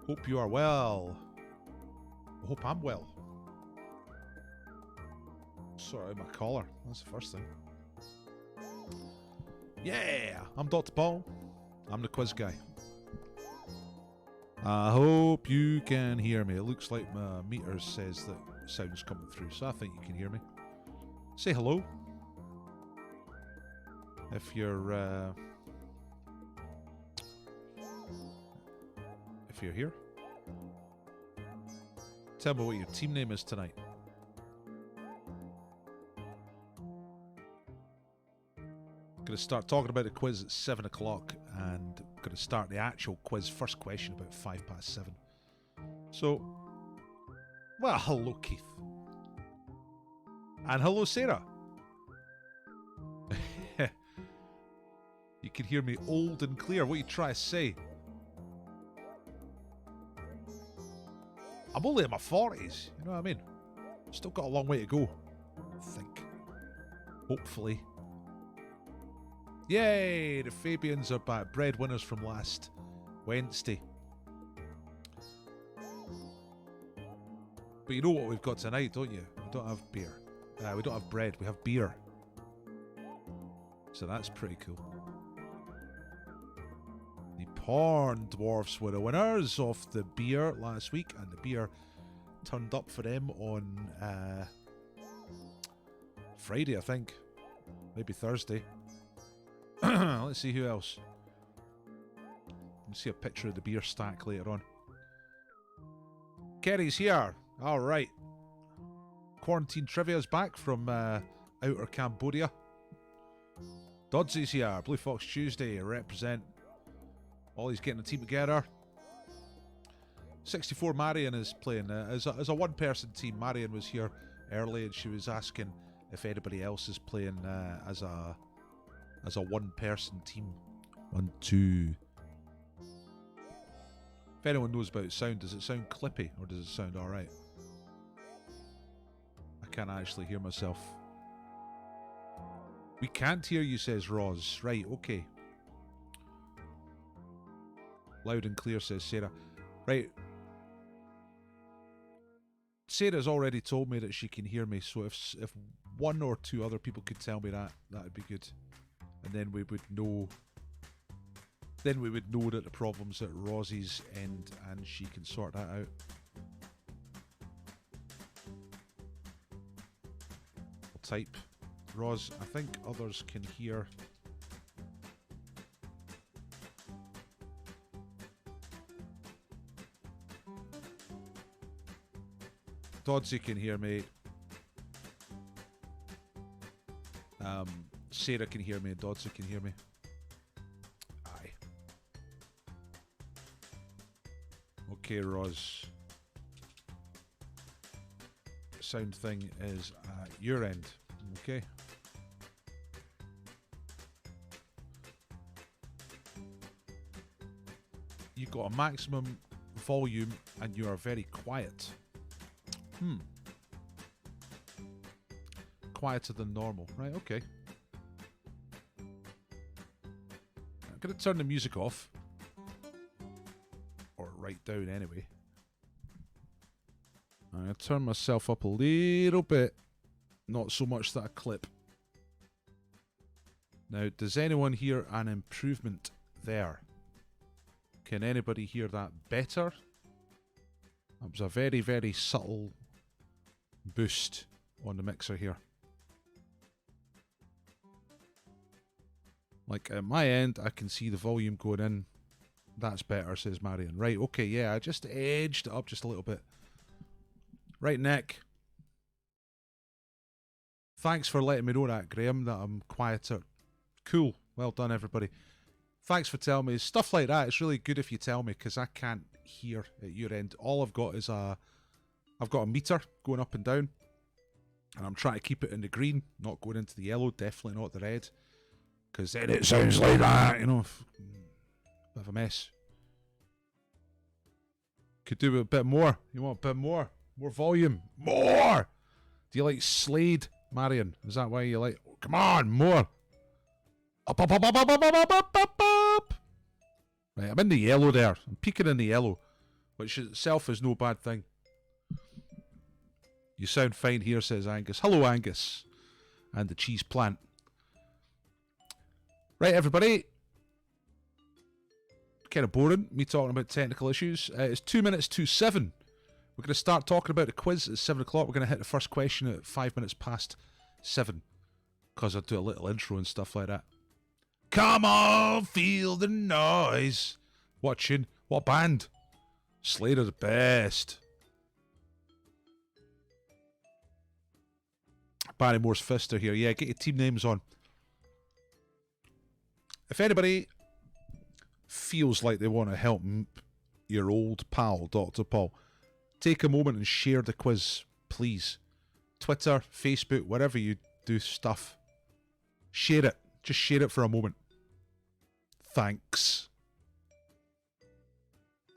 Hope you are well. I hope I'm well. Sort out my collar. That's the first thing. Yeah! I'm Dr. Paul. I'm the quiz guy. I hope you can hear me. It looks like my meter says that sound's coming through, so I think you can hear me. Say hello. If you're here. Tell me what your team name is tonight. Going to start talking about the quiz at 7 o'clock and going to start the actual quiz first question about 7:05. So, well, hello Keith. And hello Sarah. You can hear me old and clear. What are you trying to say? I'm only in my 40s, you know what I mean? Still got a long way to go, I think. Hopefully. Yay! The Fabians are back. Breadwinners from last Wednesday. But you know what we've got tonight, don't you? We don't have beer. We don't have bread, we have beer. So that's pretty cool. The Porn Dwarfs were the winners of the beer last week, and the beer turned up for them on Friday, I think. Maybe Thursday. Let's see who else. Let's see a picture of the beer stack later on. Kerry's here. Alright. Quarantine Trivia's back from outer Cambodia. Dodsy's here. Blue Fox Tuesday. Represent. Ollie's getting a team together. 64 Marion is playing. As a one-person team, Marion was here early and she was asking if anybody else is playing as a one-person team. 1, 2. If anyone knows about sound, does it sound clippy or does it sound alright? I can't actually hear myself. We can't hear you, says Roz. Right, okay. Loud and clear, says Sarah. Right. Sarah's already told me that she can hear me, so if one or two other people could tell me that, that'd be good. And then we would know. Then we would know that the problem's at Rozzy's end, and she can sort that out. I'll type, Roz. I think others can hear. Dodsy can hear me. Sarah can hear me and Dodsy can hear me. Aye. Okay, Roz. Sound thing is at your end. Okay. You got a maximum volume and you are very quiet. Quieter than normal. Right, okay. I'm going to turn the music off. Or right down anyway. I'm going to turn myself up a little bit. Not so much that I clip. Now, does anyone hear an improvement there? Can anybody hear that better? That was a very, very subtle boost on the mixer here. Like at my end, I can see the volume going in. That's better, says Marion. Right, okay, yeah, I just edged it up just a little bit. Right, Nick. Thanks for letting me know that, Graham, that I'm quieter. Cool. Well done, everybody. Thanks for telling me. Stuff like that, it's really good if you tell me, because I can't hear at your end. All I've got is I've got a meter going up and down, and I'm trying to keep it in the green, not going into the yellow, definitely not the red, because then it sounds like that, you know, bit of a mess. Could do a bit more. You want a bit more? More volume? More! Do you like Slade, Marion? Is that why you like... Oh, come on, more! Up, up, up, up, up, up, up, up, up, up! Right, I'm in the yellow there. I'm peeking in the yellow. which itself is no bad thing. You sound fine here, says Angus. Hello, Angus. And the cheese plant. Right, everybody. Kind of boring, me talking about technical issues. It's 2 minutes to 7. We're going to start talking about the quiz at 7 o'clock. We're going to hit the first question at 5 minutes past 7. Because I do a little intro and stuff like that. Come on, feel the noise. What tune? What band? Slater the best. Barrymore's Fister here. Yeah, get your team names on. If anybody feels like they want to help your old pal, Dr. Paul, take a moment and share the quiz, please. Twitter, Facebook, wherever you do stuff. Share it. Just share it for a moment. Thanks.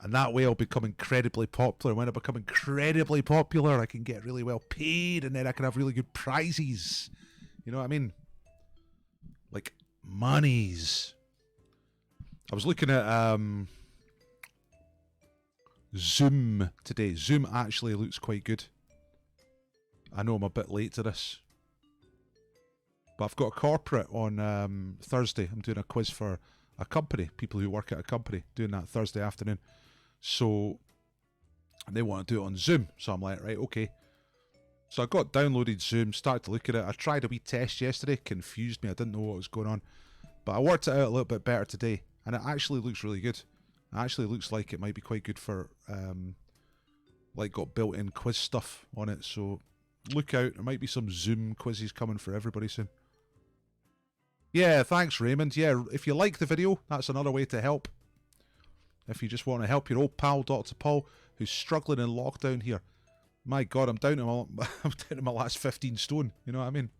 And that way I'll become incredibly popular. When I become incredibly popular, I can get really well paid and then I can have really good prizes. You know what I mean? Like monies. I was looking at Zoom today. Zoom actually looks quite good. I know I'm a bit late to this. But I've got a corporate on Thursday. I'm doing a quiz for a company, people who work at a company, doing that Thursday afternoon. So they want to do it on Zoom. So I'm like, right, okay. So I got downloaded Zoom, started to look at it. I tried a wee test yesterday, confused me. I didn't know what was going on. But I worked it out a little bit better today. And it actually looks really good. It actually looks like it might be quite good for, like, got built-in quiz stuff on it. So look out. There might be some Zoom quizzes coming for everybody soon. Yeah, thanks, Raymond. Yeah, if you like the video, that's another way to help. If you just want to help your old pal, Dr. Paul, who's struggling in lockdown here. My God, I'm down to my last 15 stone. You know what I mean?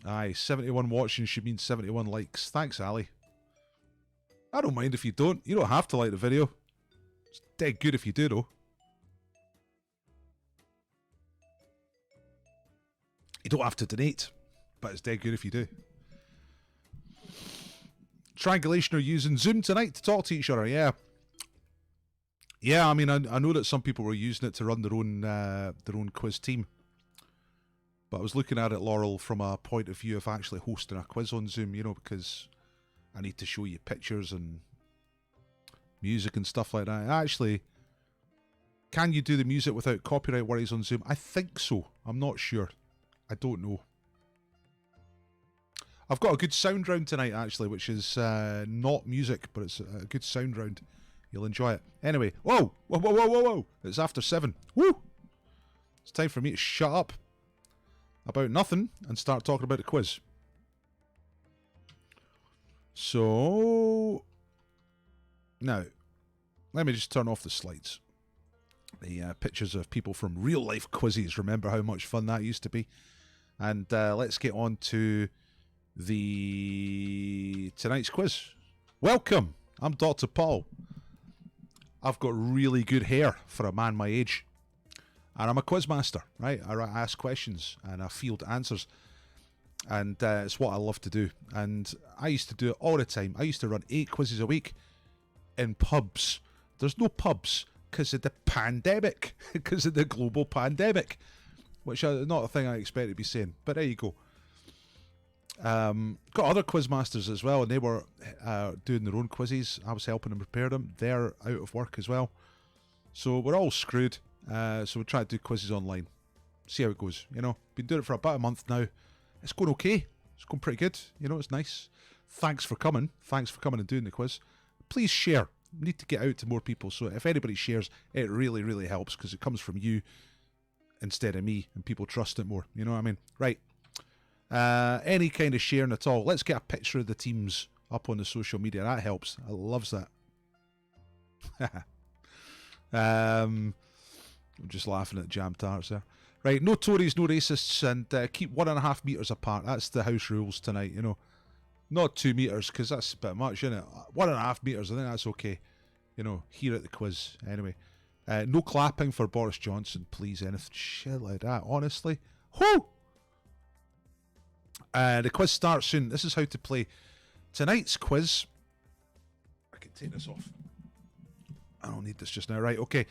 Aye, 71 watching should mean 71 likes. Thanks, Ali. I don't mind if you don't. You don't have to like the video. It's dead good if you do, though. You don't have to donate, but it's dead good if you do. Triangulation are using Zoom tonight to talk to each other, yeah. Yeah, I mean, I know that some people were using it to run their own quiz team. But I was looking at it, Laurel, from a point of view of actually hosting a quiz on Zoom, you know, because I need to show you pictures and music and stuff like that. Actually, can you do the music without copyright worries on Zoom? I think so. I'm not sure. I don't know. I've got a good sound round tonight, actually, which is not music, but it's a good sound round. You'll enjoy it. Anyway, whoa! Whoa, whoa, whoa, whoa, whoa! It's after 7. Woo! It's time for me to shut up about nothing and start talking about the quiz. So, now, let me just turn off the slides. The pictures of people from real-life quizzes. Remember how much fun that used to be? And let's get on to tonight's quiz. Welcome, I'm Dr. Paul. I've got really good hair for a man my age, and I'm a quiz master, right? I ask questions and I field answers, and it's what I love to do. And I used to do it all the time. I used to run 8 quizzes a week in pubs. There's no pubs because of the pandemic, because of the global pandemic, which is not a thing I expect to be saying, but there you go. Got other quiz masters as well, and they were doing their own quizzes. I was helping them prepare them. They're out of work as well, so we're all screwed. So we'll try to do quizzes online, see how it goes. You know, been doing it for about a month now. It's going okay. It's going pretty good. You know, it's nice. Thanks for coming. Thanks for coming and doing the quiz. Please share. We need to get out to more people. So if anybody shares, it really, really helps because it comes from you instead of me, and people trust it more. You know what I mean? Right. Any kind of sharing at all. Let's get a picture of the teams up on the social media. That helps. I loves that. I'm just laughing at jam tarts there. Right, no Tories, no racists, and keep 1.5 metres apart. That's the house rules tonight, you know. Not 2 metres, because that's a bit much, isn't it? 1.5 metres, I think that's okay. You know, here at the quiz. Anyway. No clapping for Boris Johnson, please. Anything shit like that, honestly. Whoo! The quiz starts soon. This is how to play tonight's quiz. I can take this off. I don't need this just now. Right, okay.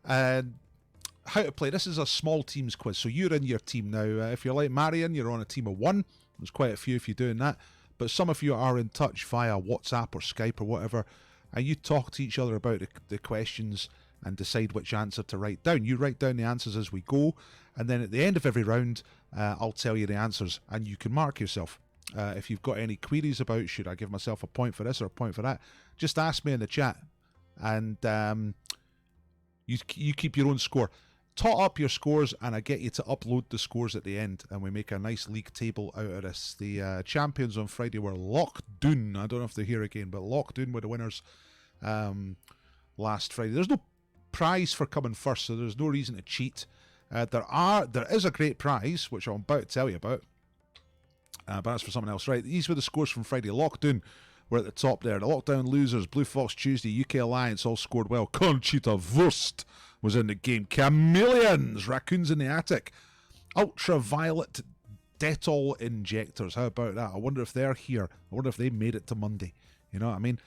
How to play. This is a small teams quiz. So you're in your team now. If you're like Marion, you're on a team of one. There's quite a few if you're doing that. But some of you are in touch via WhatsApp or Skype or whatever. And you talk to each other about the questions and decide which answer to write down. You write down the answers as we go. And then at the end of every round, I'll tell you the answers. And you can mark yourself. If you've got any queries about, should I give myself a point for this or a point for that, just ask me in the chat. And you keep your own score. Tot up your scores, and I get you to upload the scores at the end, and we make a nice league table out of this. The champions on Friday were Lochdoon. I don't know if they're here again, but Lochdoon were the winners last Friday. There's no prize for coming first, so there's no reason to cheat. There is a great prize, which I'm about to tell you about, but that's for someone else. Right, these were the scores from Friday. Lochdoon were at the top there. The Lockdown losers, Blue Fox Tuesday, UK Alliance all scored well. Conchita Wurst was in the game. Chameleons, Raccoons in the Attic, Ultraviolet Dettol Injectors. How about that? I wonder if they're here. I wonder if they made it to Monday. You know what I mean?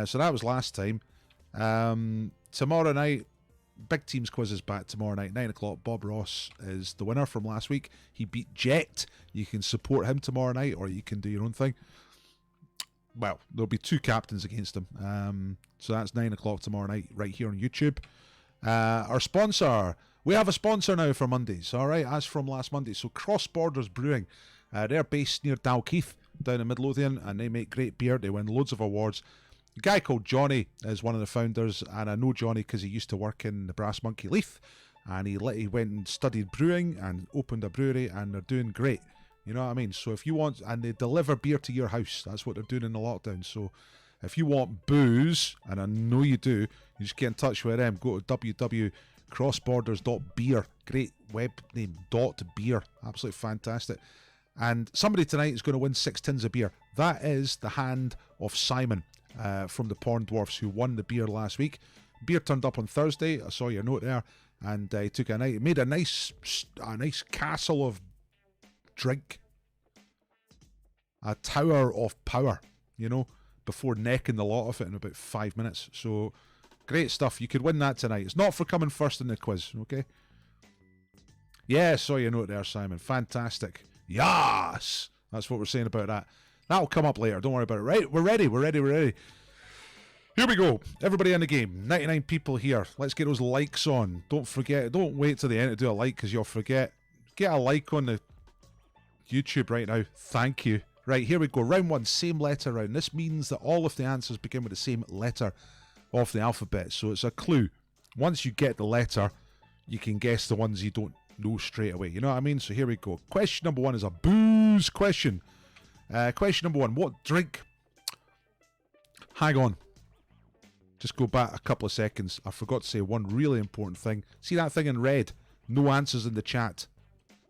So that was last time. Tomorrow night, Big Teams quiz is back tomorrow night, 9 o'clock. Bob Ross is the winner from last week. He beat Jet. You can support him tomorrow night, or you can do your own thing. Well, there'll be two captains against him. So that's 9 o'clock tomorrow night, right here on YouTube. Our sponsor. We have a sponsor now for Mondays, all right, as from last Monday. So Cross Borders Brewing. They're based near Dalkeith, down in Midlothian, and they make great beer. They win loads of awards. A guy called Johnny is one of the founders, and I know Johnny because he used to work in the Brass Monkey Leith, and he went and studied brewing and opened a brewery, and they're doing great. You know what I mean? So if you want, and they deliver beer to your house. That's what they're doing in the lockdown. So if you want booze, and I know you do, you just get in touch with them. Go to www.crossborders.beer. Great web name, .beer. Absolutely fantastic. And somebody tonight is going to win 6 tins of beer. That is the hand of Simon from the Porn Dwarfs, who won the beer last week. Beer turned up on Thursday. I saw your note there. And he took a night. He made a nice castle of drink, a tower of power, you know, before necking the lot of it in about 5 minutes. So great stuff. You could win that tonight. It's not for coming first in the quiz, okay? Yeah, saw your note there, Simon. Fantastic. Yes, that's what we're saying about that. That'll come up later, don't worry about it. Right, we're ready. Here we go. Everybody in the game. 99 people here. Let's get those likes on. Don't forget, don't wait till the end to do a like, because you'll forget. Get a like on the YouTube right now. Thank you. Right, here we go. Round 1, same letter round. This means that all of the answers begin with the same letter of the alphabet. So it's a clue. Once you get the letter, you can guess the ones you don't know straight away. You know what I mean? So here we go. Question number 1 is a booze question. Question number 1. What drink? Hang on. Just go back a couple of seconds. I forgot to say one really important thing. See that thing in red? No answers in the chat.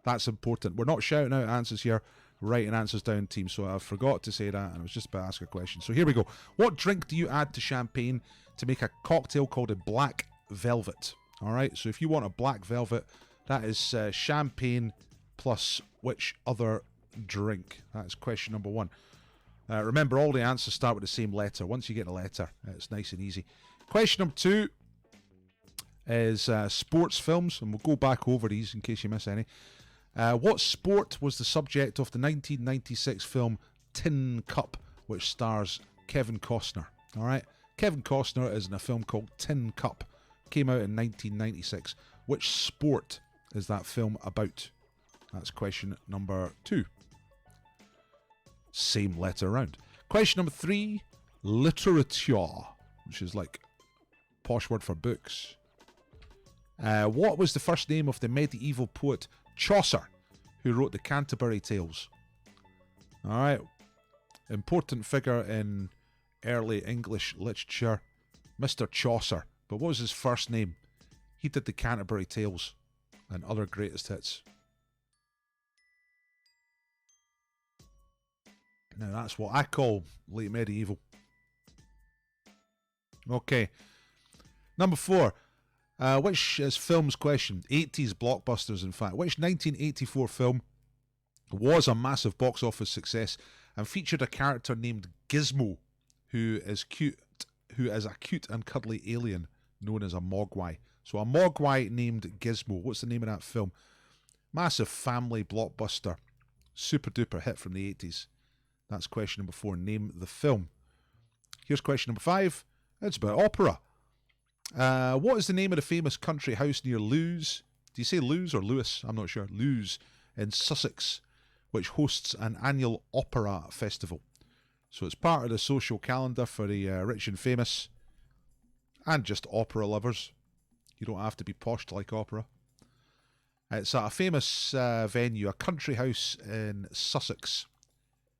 That's important. We're not shouting out answers here, writing answers down, team. So I forgot to say that, and I was just about to ask a question. So here we go. What drink do you add to champagne to make a cocktail called a black velvet? All right. So if you want a black velvet, that is champagne plus which other drink? That's question number 1. Remember, all the answers start with the same letter. Once you get a letter, it's nice and easy. Question number 2 is sports films, and we'll go back over these in case you miss any. What sport was the subject of the 1996 film Tin Cup, which stars Kevin Costner? All right, Kevin Costner is in a film called Tin Cup. Came out in 1996. Which sport is that film about? That's question number 2. Same letter round. Question number 3, literature, which is like posh word for books. What was the first name of the medieval poet Chaucer, who wrote the Canterbury Tales? All right, important figure in early English literature, Mr. Chaucer. But what was his first name? He did the Canterbury Tales and other greatest hits. Now that's what I call late medieval. Okay. Number 4. Which is film's question? 80s blockbusters, in fact. Which 1984 film was a massive box office success and featured a character named Gizmo, who is cute, who is a cute and cuddly alien known as a Mogwai. So a Mogwai named Gizmo. What's the name of that film? Massive family blockbuster. Super duper hit from the 80s. That's question number 4. Name the film. Here's question number 5. It's about opera. What is the name of the famous country house near Lewes? Do you say Lewes or Lewis? I'm not sure. Lewes in Sussex, which hosts an annual opera festival. So it's part of the social calendar for the rich and famous and just opera lovers. You don't have to be posh to like opera. It's at a famous venue, a country house in Sussex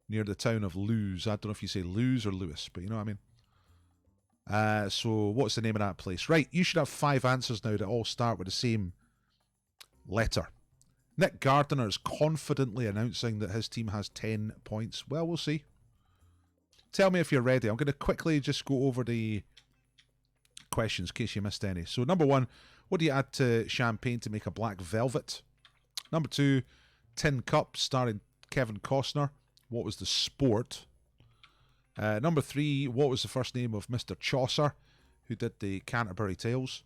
near the town of Lewes. I don't know if you say Lewes or Lewis, but you know what I mean. So what's the name of that place? Right, you should have 5 answers now that all start with the same letter. Nick Gardiner is confidently announcing that his team has 10 points. Well, we'll see. Tell me if you're ready. I'm going to quickly just go over the questions in case you missed any. So number 1, what do you add to champagne to make a black velvet? Number 2, Tin Cup starring Kevin Costner. What was the sport? Number 3, what was the first name of Mr. Chaucer, who did the Canterbury Tales?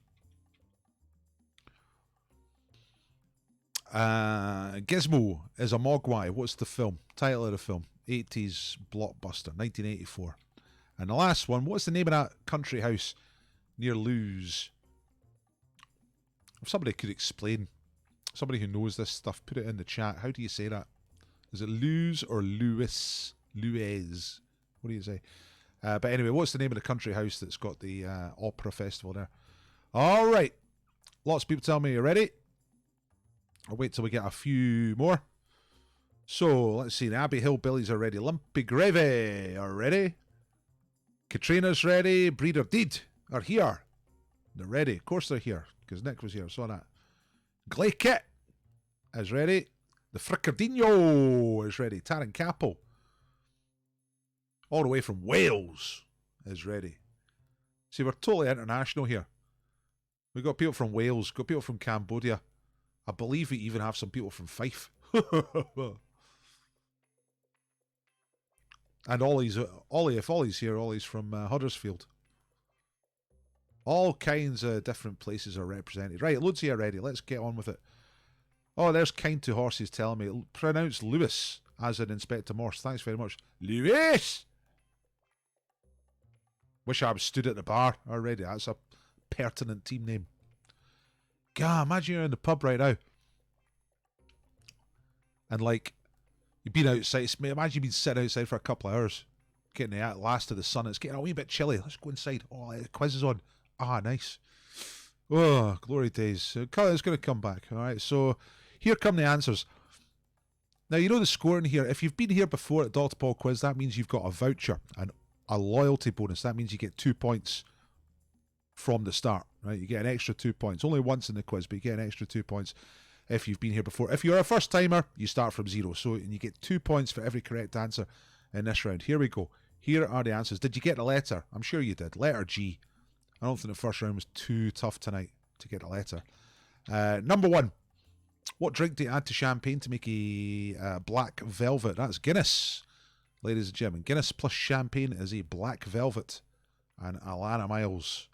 Gizmo is a Mogwai. What's the film? Title of the film? 80s blockbuster, 1984. And the last one, what's the name of that country house near Lewes? If somebody could explain, somebody who knows this stuff, put it in the chat. How do you say that? Is it Lewes or Lewis? Lewes? What do you say? But anyway, what's the name of the country house that's got the opera festival there? All right. Lots of people tell me you're ready. I'll wait till we get a few more. So, let's see. The Abbey Hill Billies are ready. Lumpy Gravy are ready. Katrina's ready. Breeder Deed are here. They're ready. Of course they're here, because Nick was here. I saw that. Glaykit is ready. The Fricardino is ready. Taran Capel, all the way from Wales, is ready. See, we're totally international here. We've got people from Wales, got people from Cambodia. I believe we even have some people from Fife. And Ollie's here, Ollie's from Huddersfield. All kinds of different places are represented. Right, loads here ready. Let's get on with it. Oh, there's Kind to Horses telling me. Pronounce Lewis as in Inspector Morse. Thanks very much. Lewis! Wish I was stood at the bar already. That's a pertinent team name. God, imagine you're in the pub right now. And like, you've been outside. Imagine you've been sitting outside for a couple of hours. Getting the last of the sun. It's getting a wee bit chilly. Let's go inside. Oh, the quiz is on. Ah, nice. Oh, glory days. It's going to come back. All right, so here come the answers. Now, you know the scoring here. If you've been here before at Dr. Paul Quiz, that means you've got a voucher and a loyalty bonus. That means you get 2 points from the start. Right, you get an extra 2 points. Only once in the quiz, but you get an extra 2 points if you've been here before. If you're a first timer, you start from 0. So, and you get 2 points for every correct answer in this round. Here we go. Here are the answers. Did you get the letter? I'm sure you did. Letter G. I don't think the first round was too tough tonight to get a letter. Number 1. What drink do you add to champagne to make a black velvet? That's Guinness, ladies and gentlemen. Guinness plus champagne is a black velvet. And Alana Miles.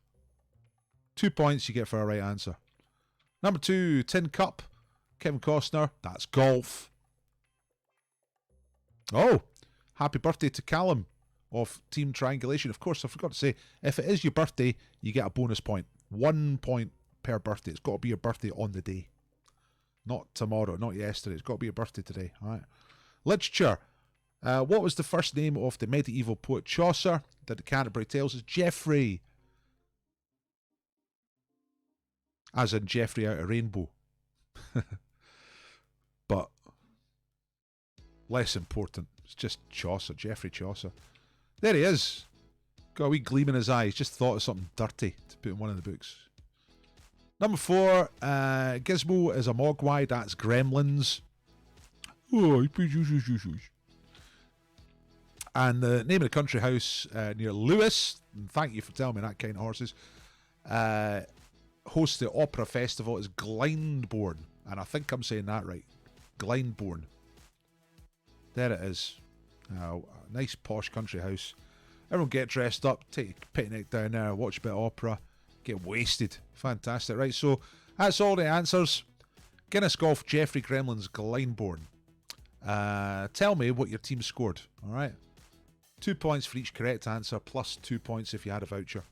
2 points you get for a right answer. Number 2, Tin Cup. Kevin Costner. That's golf. Oh, happy birthday to Callum of Team Triangulation. Of course, I forgot to say, if it is your birthday, you get a bonus point. 1 point per birthday. It's got to be your birthday on the day. Not tomorrow, not yesterday. It's got to be your birthday today. All right. Literature. What was the first name of the medieval poet Chaucer? Did the Canterbury Tales? Is Geoffrey. As in Geoffrey out of Rainbow. But less important. It's just Chaucer, Geoffrey Chaucer. There he is. Got a wee gleam in his eye. He's just thought of something dirty to put in one of the books. Number 4, Gizmo is a Mogwai. That's Gremlins. And the name of the country house near Lewis, and thank you for telling me that, Kind of Horses, hosts the opera festival is Glyndebourne. And I think I'm saying that right. Glyndebourne. There it is. A nice posh country house. Everyone get dressed up, take a picnic down there, watch a bit of opera, get wasted. Fantastic. Right, so that's all the answers. Guinness Golf, Jeffrey Gremlins, Glyndebourne. Tell me what your team scored, alright? 2 points for each correct answer, plus 2 points if you had a voucher.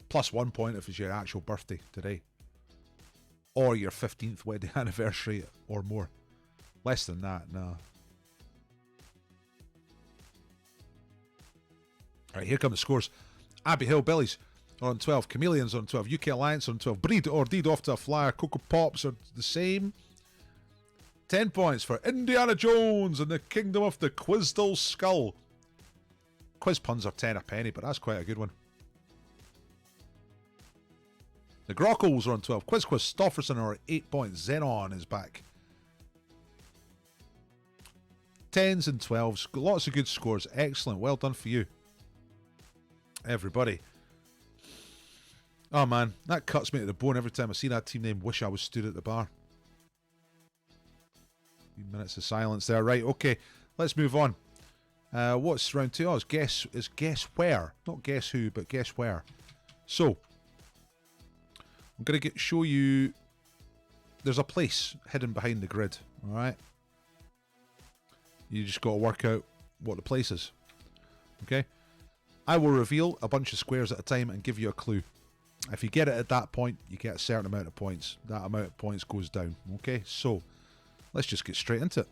Plus 1 point if it's your actual birthday today. Or your 15th wedding anniversary or more. Less than that, no. Alright, here come the scores. Abbey Hill Billies are on 12. Chameleons are on 12. UK Alliance are on 12. Breed or Deed Off to a Flyer. Cocoa Pops are the same. 10 points for Indiana Jones and the Kingdom of the Quizdle Skull. Quiz puns are 10 a penny, but that's quite a good one. The Grockles are on 12. Quiz Stofferson are 8 points. Xenon is back. 10s and 12s. Lots of good scores. Excellent. Well done for you, everybody. Oh man, that cuts me to the bone every time I see that team name. Wish I was stood at the bar. A few minutes of silence there. Right, okay. Let's move on. What's round 2? Oh, it's guess where. Not guess who, but guess where. So, I'm going to show you... There's a place hidden behind the grid, alright? You just got to work out what the place is. Okay? I will reveal a bunch of squares at a time and give you a clue. If you get it at that point, you get a certain amount of points. That amount of points goes down. Okay? So, let's just get straight into it.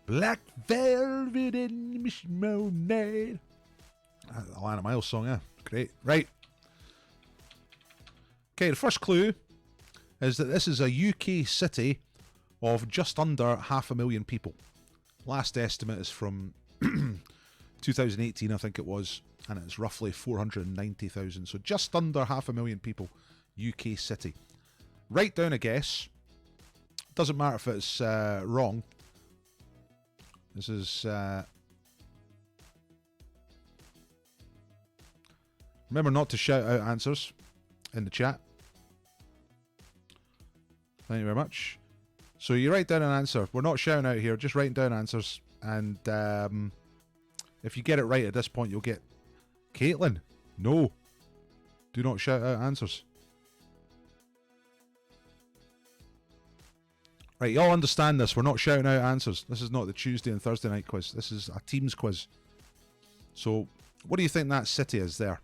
Black Velvet in Miss Monet. Alana Miles song, yeah. Great. Right. Okay, the first clue is that this is a UK city of just under 500,000 people. Last estimate is from 2018, I think it was, and it's roughly 490,000. So just under 500,000 people, UK city. Write down a guess. Doesn't matter if it's wrong. This is... remember not to shout out answers in the chat. Thank you very much. So you write down an answer. We're not shouting out here, just writing down answers. And if you get it right at this point, you'll get... Caitlin, no. Do not shout out answers. Right, y'all understand this. We're not shouting out answers. This is not the Tuesday and Thursday night quiz. This is a Teams quiz. So, what do you think that city is there?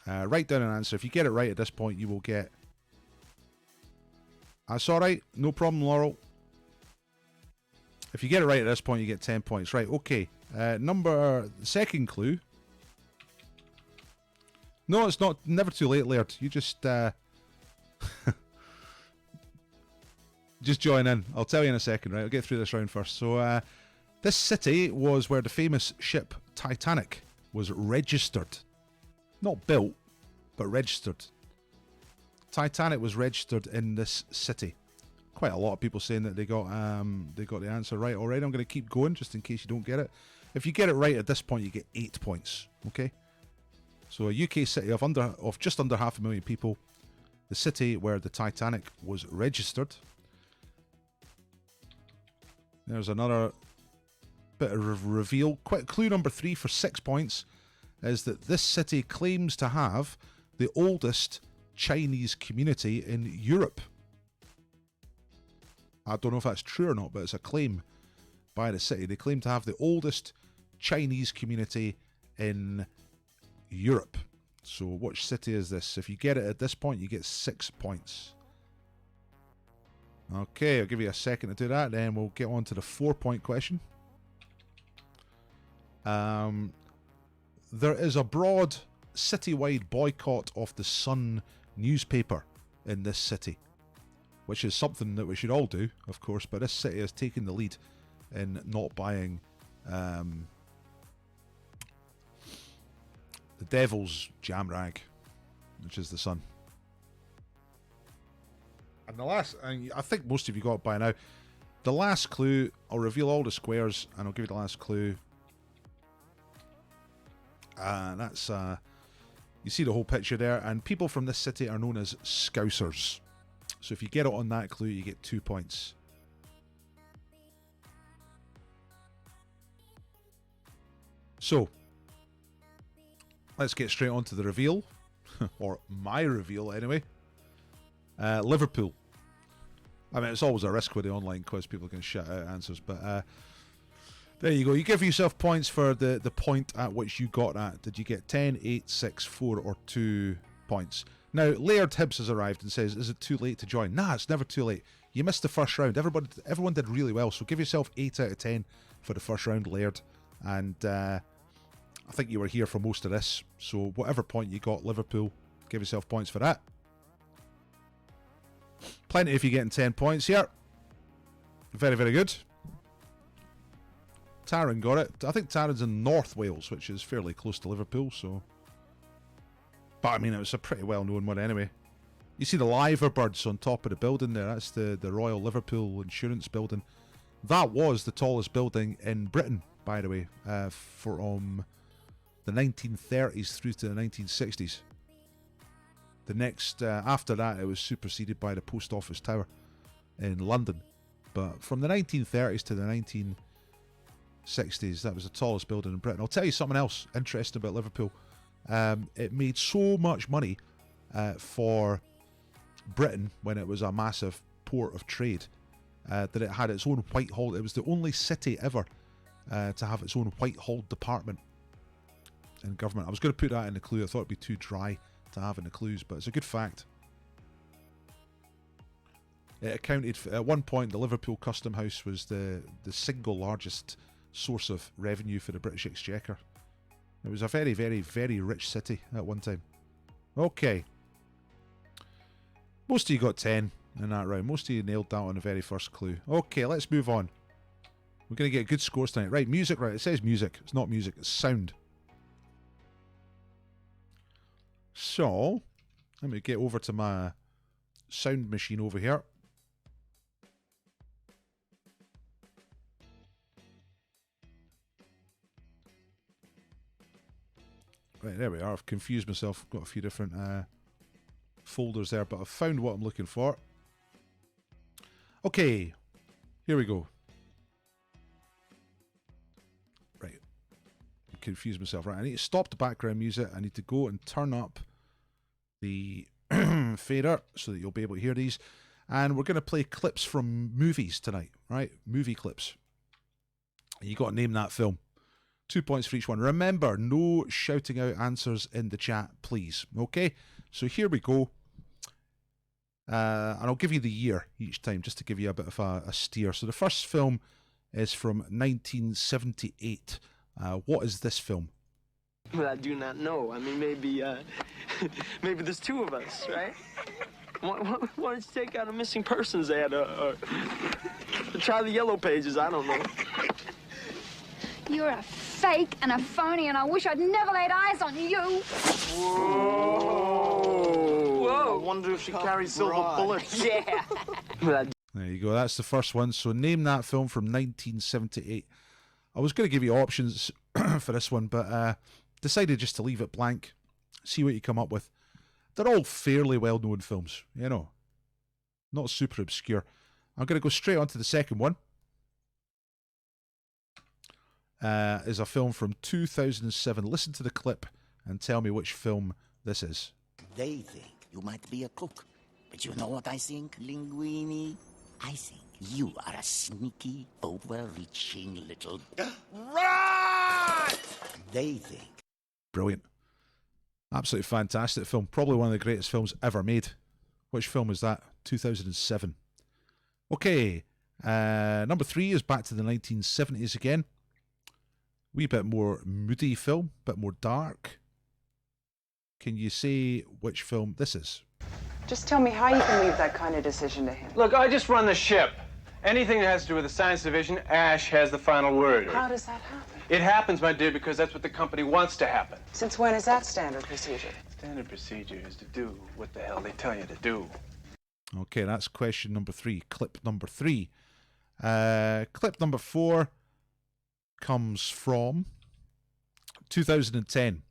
Write down an answer. If you get it right at this point, you will get... That's alright. No problem, Laurel. If you get it right at this point, you get 10 points. Right, okay. Second clue. No, it's not. Never too late, Laird. You just... just join in. I'll tell you in a second, right? I'll get through this round first. So, this city was where the famous ship Titanic was registered. Not built, but registered. Titanic was registered in this city. Quite a lot of people saying that they got the answer right already. I'm going to keep going just in case you don't get it. If you get it right at this point, you get 8 points. Okay. So a UK city of just under 500,000 people. The city where the Titanic was registered. There's another bit of reveal. Clue number 3 for 6 points is that this city claims to have the oldest Chinese community in Europe. I don't know if that's true or not, but it's a claim by the city. They claim to have the oldest Chinese community in Europe. So which city is this? If you get it at this point, you get 6 points. Okay, I'll give you a second to do that, then we'll get on to the 4-point question. There is a broad citywide boycott of the Sun newspaper in this city, which is something that we should all do, of course, but this city has taken the lead in not buying the Devil's jam rag, which is the Sun. And the last, and I think most of you got it by now, the last clue, I'll reveal all the squares and I'll give you the last clue. That's, you see the whole picture there, and people from this city are known as Scousers. So if you get it on that clue, you get 2 points. So, let's get straight on to the reveal. Or my reveal, anyway. Liverpool. I mean, it's always a risk with the online quiz. People can shout out answers. But there you go. You give yourself points for the point at which you got at. Did you get 10, 8, 6, 4, or 2 points? Now, Laird Hibbs has arrived and says, is it too late to join? Nah, it's never too late. You missed the first round. Everyone did really well. So give yourself 8 out of 10 for the first round, Laird. And I think you were here for most of this. So whatever point you got, Liverpool, give yourself points for that. Plenty if you're getting 10 points here. Very, very good. Taran got it. I think Taran's in North Wales, which is fairly close to Liverpool, so... But I mean, it was a pretty well-known one anyway. You see the liverbirds on top of the building there. That's the Royal Liverpool Insurance Building. That was the tallest building in Britain, by the way, from the 1930s through to the 1960s. The next, after that, it was superseded by the Post Office Tower in London. But from the 1930s to the 1960s, that was the tallest building in Britain. I'll tell you something else interesting about Liverpool. It made so much money for Britain when it was a massive port of trade that it had its own Whitehall. It was the only city ever to have its own Whitehall department in government. I was going to put that in the clue. I thought it'd be too dry to have in the clues, but it's a good fact. It accounted for, at one point, the Liverpool Custom House was the single largest source of revenue for the British Exchequer. It was a very, very, very rich city at one time. Okay. Most of you got 10 in that round. Most of you nailed that on the very first clue. Okay, let's move on. We're going to get good scores tonight. Right, music, right. It says music. It's not music, it's sound. So, let me get over to my sound machine over here. Right, there we are. I've confused myself. Got a few different folders there, but I've found what I'm looking for. Okay, here we go. Right, confused myself. Right, I need to stop the background music. I need to go and turn up the fader so that you'll be able to hear these. And we're going to play clips from movies tonight, right? Movie clips. You got to name that film. 2 points for each one. Remember, no shouting out answers in the chat, please. Okay? So here we go. And I'll give you the year each time, just to give you a bit of a steer. So the first film is from 1978. What is this film? Well, I do not know. I mean, maybe there's two of us, right? Why don't you take out a missing persons ad or try the yellow pages? I don't know. You're a fake and a phony, and I wish I'd never laid eyes on you. Whoa! Whoa! I wonder if she carries silver bullets. Yeah. There you go. That's the first one. So name that film from 1978. I was going to give you options for this one, but decided just to leave it blank. See what you come up with. They're all fairly well-known films, you know. Not super obscure. I'm going to go straight on to the second one. Is a film from 2007. Listen to the clip and tell me which film this is. They think you might be a cook, but you know what I think, Linguini? I think you are a sneaky, overreaching little... Right! They think. Brilliant. Absolutely fantastic film. Probably one of the greatest films ever made. Which film is that? 2007. Okay. Number 3 is back to the 1970s again. Wee bit more moody film, bit more dark. Can you say which film this is? Just tell me how you can leave that kind of decision to him. Look, I just run the ship. Anything that has to do with the science division, Ash has the final word. How does that happen? It happens, my dear, because that's what the company wants to happen. Since when is that standard procedure? Standard procedure is to do what the hell they tell you to do. Okay, that's question number 3. Clip number 3. Clip number 4 comes from 2010.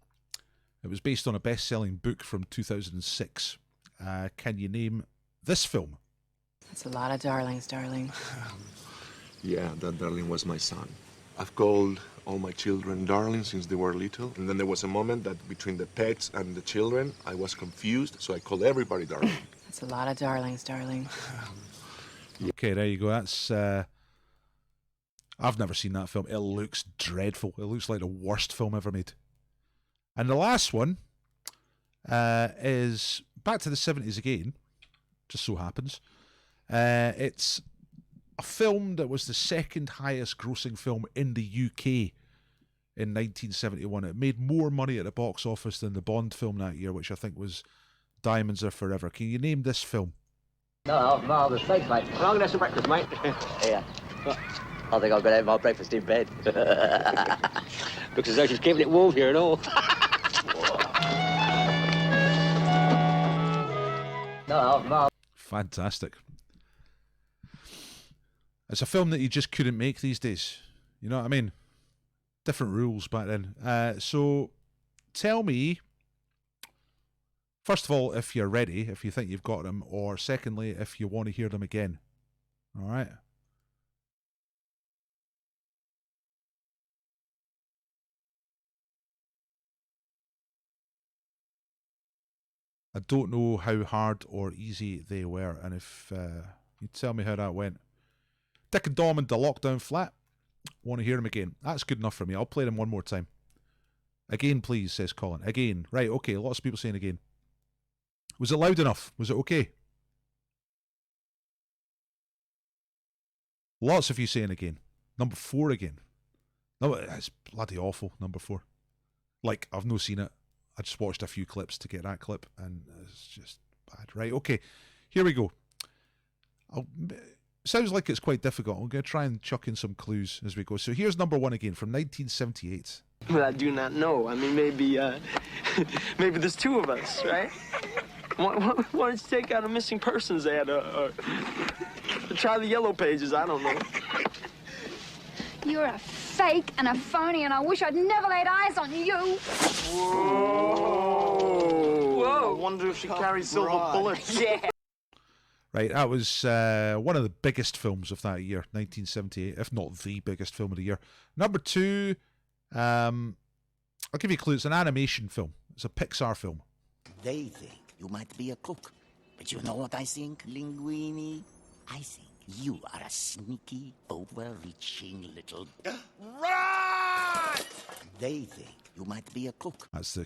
It was based on a best-selling book from 2006. Can you name this film? That's a lot of darlings, darling. Yeah, that darling was my son. I've called all my children darling since they were little. And then there was a moment that between the pets and the children, I was confused, so I called everybody darling. That's a lot of darlings, darling. Okay, there you go. That's I've never seen that film. It looks dreadful. It looks like the worst film ever made. And the last one is back to the 70s again, just so happens. It's a film that was the second highest grossing film in the UK in 1971. It made more money at the box office than the Bond film that year, which I think was Diamonds Are Forever. Can you name this film? No, marvellous. Thanks, mate. Can I get us some breakfast, mate? Yeah. I think I'm going to have my breakfast in bed. Looks as though she's keeping it warm here and all. No, marvellous. Fantastic. It's a film that you just couldn't make these days. You know what I mean? Different rules back then. So tell me, first of all, if you're ready, if you think you've got them, or secondly, if you want to hear them again. All right? I don't know how hard or easy they were, and if you tell me how that went. Dick and Dom and the Lockdown Flat. Want to hear them again? That's good enough for me. I'll play them one more time. Again, please, says Colin. Again. Right, okay. Lots of people saying again. Was it loud enough? Was it okay? Lots of you saying again. Number 4 again. No, it's bloody awful, number 4. Like, I've no seen it. I just watched a few clips to get that clip, and it's just bad. Right, okay. Here we go. Sounds like it's quite difficult. I'm going to try and chuck in some clues as we go. So here's number 1 again from 1978. Well, I do not know. I mean, maybe, maybe there's 2 of us, right? Why don't you take out a missing persons ad or try the yellow pages? I don't know. You're a fake and a phony, and I wish I'd never laid eyes on you. Whoa! I wonder if she carries silver bullets. Yeah. Right, that was one of the biggest films of that year, 1978, if not the biggest film of the year. Number 2, I'll give you a clue. It's an animation film. It's a Pixar film. They think you might be a cook, but you know what I think, Linguini? I think you are a sneaky, overreaching little... Right! They think you might be a cook. That's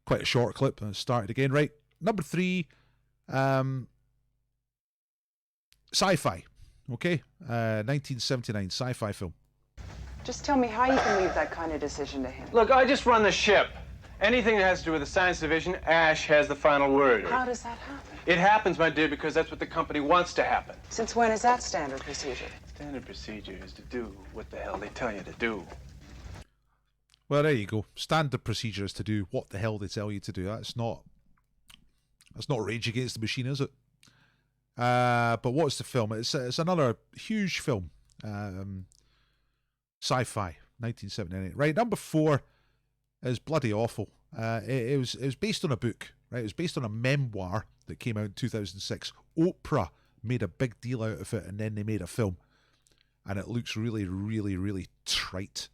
quite a short clip. I started again. Right, number 3, sci-fi. Okay, 1979 sci-fi film. Just tell me how you can leave that kind of decision to him. Look, I just run the ship. Anything that has to do with the science division, Ash has the final word. How does that happen? It happens, my dear, because that's what the company wants to happen. Since when is that standard procedure? Standard procedure is to do what the hell they tell you to do. Well, there you go. Standard procedure is to do what the hell they tell you to do. That's not Rage Against the Machine, is it? But what's the film? It's another huge film. Sci-fi, 1978. Right, number 4 is bloody awful. It was based on a book, right? It was based on a memoir that came out in 2006. Oprah made a big deal out of it, and then they made a film. And it looks really, really, really trite.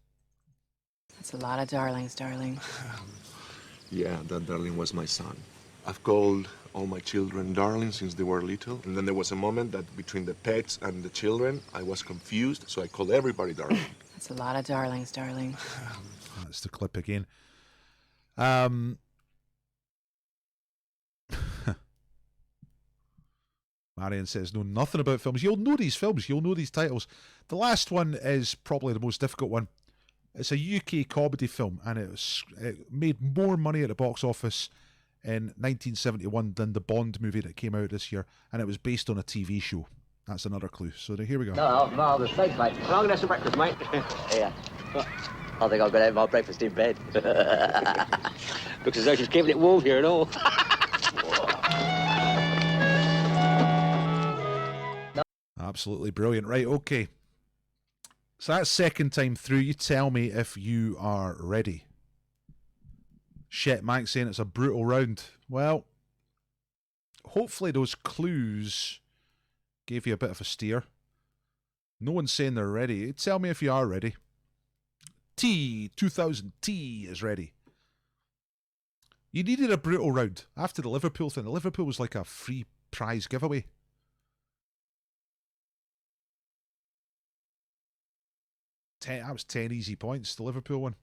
That's a lot of darlings, darling. Yeah, that darling was my son. I've called all my children darling since they were little. And then there was a moment that between the pets and the children, I was confused, so I called everybody darling. That's a lot of darlings, darling. That's the clip again. Marion says, know nothing about films. You'll know these films. You'll know these titles. The last one is probably the most difficult one. It's a UK comedy film, and it made more money at the box office in 1971 than the Bond movie that came out this year, and it was based on a TV show. That's another clue. So here we go. No, marvellous. Thanks, mate. Can I get us some breakfast, mate? Yeah. I think I'm going to have my breakfast in bed. Looks as though she's keeping it warm here and all. Absolutely brilliant. Right, okay. So that's second time through. You tell me if you are ready. Shit, Mike's saying it's a brutal round. Well, hopefully those clues gave you a bit of a steer. No one's saying they're ready. Tell me if you are ready. T2000T is ready. You needed a brutal round after the Liverpool thing. The Liverpool was like a free prize giveaway. That was 10 easy points, the Liverpool one.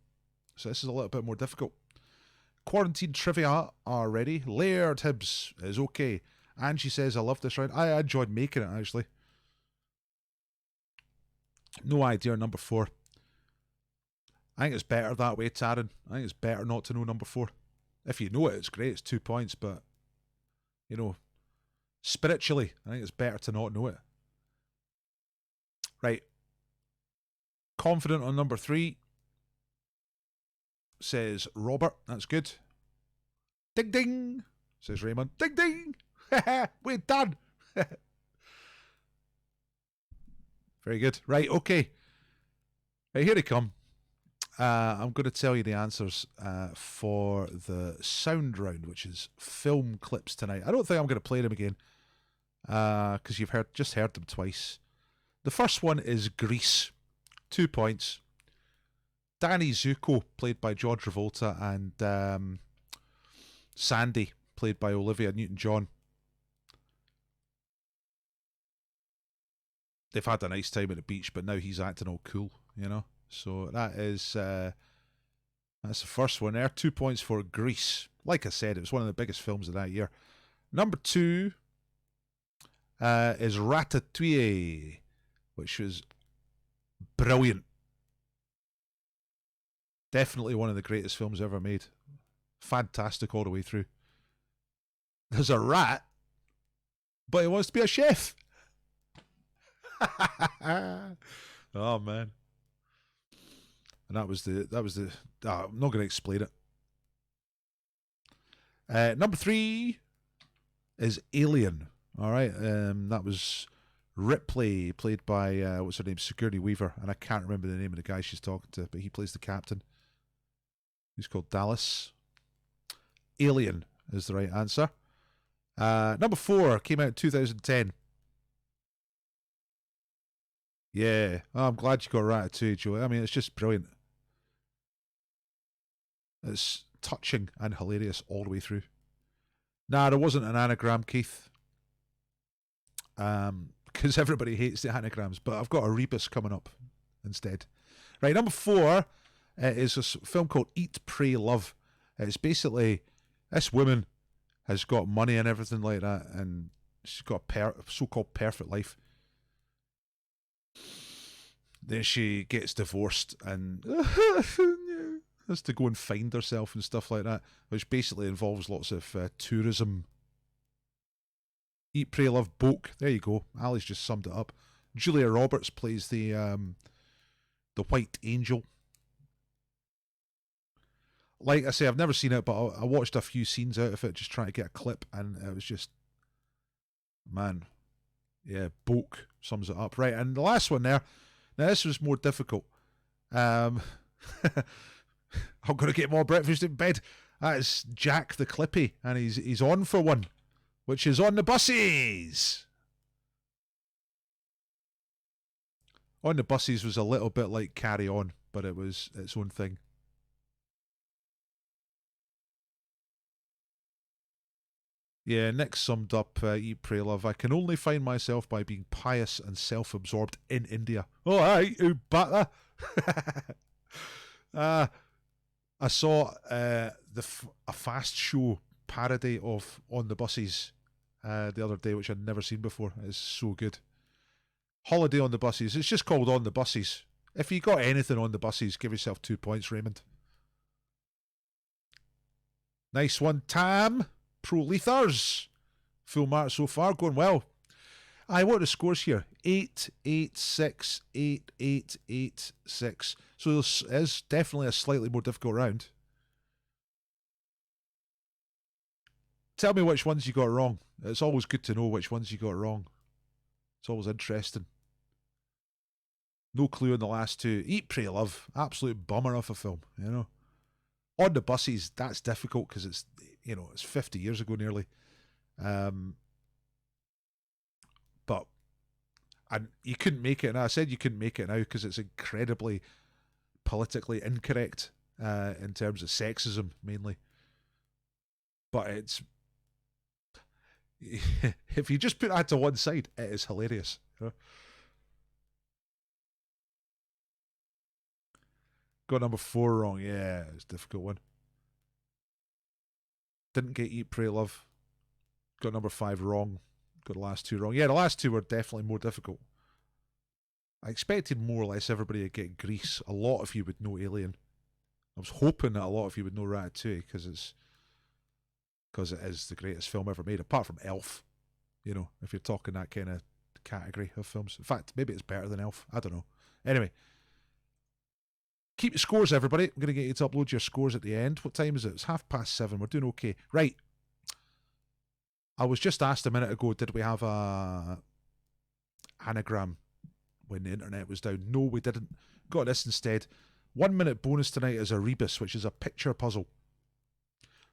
So this is a little bit more difficult. Quarantine trivia are ready. Laird Hibbs is okay. Angie says, I love this round. I enjoyed making it, actually. No idea, number 4. I think it's better that way, Taryn. I think it's better not to know number 4. If you know it, it's great. It's 2 points, but, you know, spiritually, I think it's better to not know it. Right. Confident on number 3. Says Robert. That's good. Ding ding, says Raymond. Ding ding. We're done. Very good. Right, okay. Right, here they come. I'm going to tell you the answers for the sound round, which is film clips tonight. I don't think I'm going to play them again because you've just heard them twice. The first one is Grease. 2 points. Danny Zuko, played by John Travolta, and Sandy, played by Olivia Newton-John. They've had a nice time at the beach, but now he's acting all cool, you know. So that is that's the first one there. 2 points for Grease. Like I said, it was one of the biggest films of that year. Number 2 is Ratatouille, which was brilliant. Definitely one of the greatest films ever made. Fantastic all the way through. There's a rat, but he wants to be a chef. Oh man. And that was the I'm not going to explain it. Number 3 is Alien. All right. That was Ripley, played by what's her name, Sigourney Weaver, and I can't remember the name of the guy she's talking to, but he plays the captain. He's called Dallas. Alien is the right answer. Number 4 came out in 2010. Yeah, I'm glad you got Ratatouille, Joe. I mean, it's just brilliant. It's touching and hilarious all the way through. Nah, there wasn't an anagram, Keith. Because everybody hates the anagrams, but I've got a Rebus coming up instead. Right, number 4 is a film called Eat, Pray, Love. It's basically, this woman has got money and everything like that, and she's got a so-called perfect life. Then she gets divorced and has to go and find herself and stuff like that, which basically involves lots of tourism. Eat, Pray, Love, Boke. There you go. Ali's just summed it up. Julia Roberts plays the White Angel. Like I say, I've never seen it, but I watched a few scenes out of it, just trying to get a clip, and it was just, man, yeah, Boke sums it up. Right, and the last one there, now this was more difficult. I'm going to get more breakfast in bed. That is Jack the Clippy, and he's on for one, which is On the Buses. On the Buses was a little bit like Carry On, but it was its own thing. Yeah, Nick summed up Eat, Pray, Love. I can only find myself by being pious and self-absorbed in India. Oh, aye, who batter? I saw a fast show parody of On the Buses the other day, which I'd never seen before. It's so good. Holiday on the Buses. It's just called On the Buses. If you got anything on the buses, give yourself 2 points, Raymond. Nice one, Tam. Pro Lethers. Full mark so far, going well. What are the scores here? 8, 8, 6, 8, 8, 8, 6. So this is definitely a slightly more difficult round. Tell me which ones you got wrong. It's always good to know which ones you got wrong. It's always interesting. No clue on the last two. Eat, Pray, Love. Absolute bummer of a film, you know. On the Buses, that's difficult because it's, you know, it's 50 years ago nearly. But you couldn't make it, and I said you couldn't make it now because it's incredibly politically incorrect in terms of sexism, mainly. But it's... if you just put that to one side, it is hilarious. You know? Got number 4 wrong. Yeah, it's a difficult one. Didn't get Eat, Pray, Love. Got number 5 wrong. Got the last 2 wrong. Yeah, the last 2 were definitely more difficult. I expected more or less everybody to get Grease. A lot of you would know Alien. I was hoping that a lot of you would know Ratatouille because it is the greatest film ever made, apart from Elf. You know, if you're talking that kind of category of films. In fact, maybe it's better than Elf. I don't know. Anyway, keep your scores, everybody. I'm going to get you to upload your scores at the end. What time is it? It's 7:30. We're doing okay. Right. I was just asked a minute ago, did we have a anagram when the internet was down? No, we didn't. Got this instead. 1 minute bonus tonight is a Rebus, which is a picture puzzle.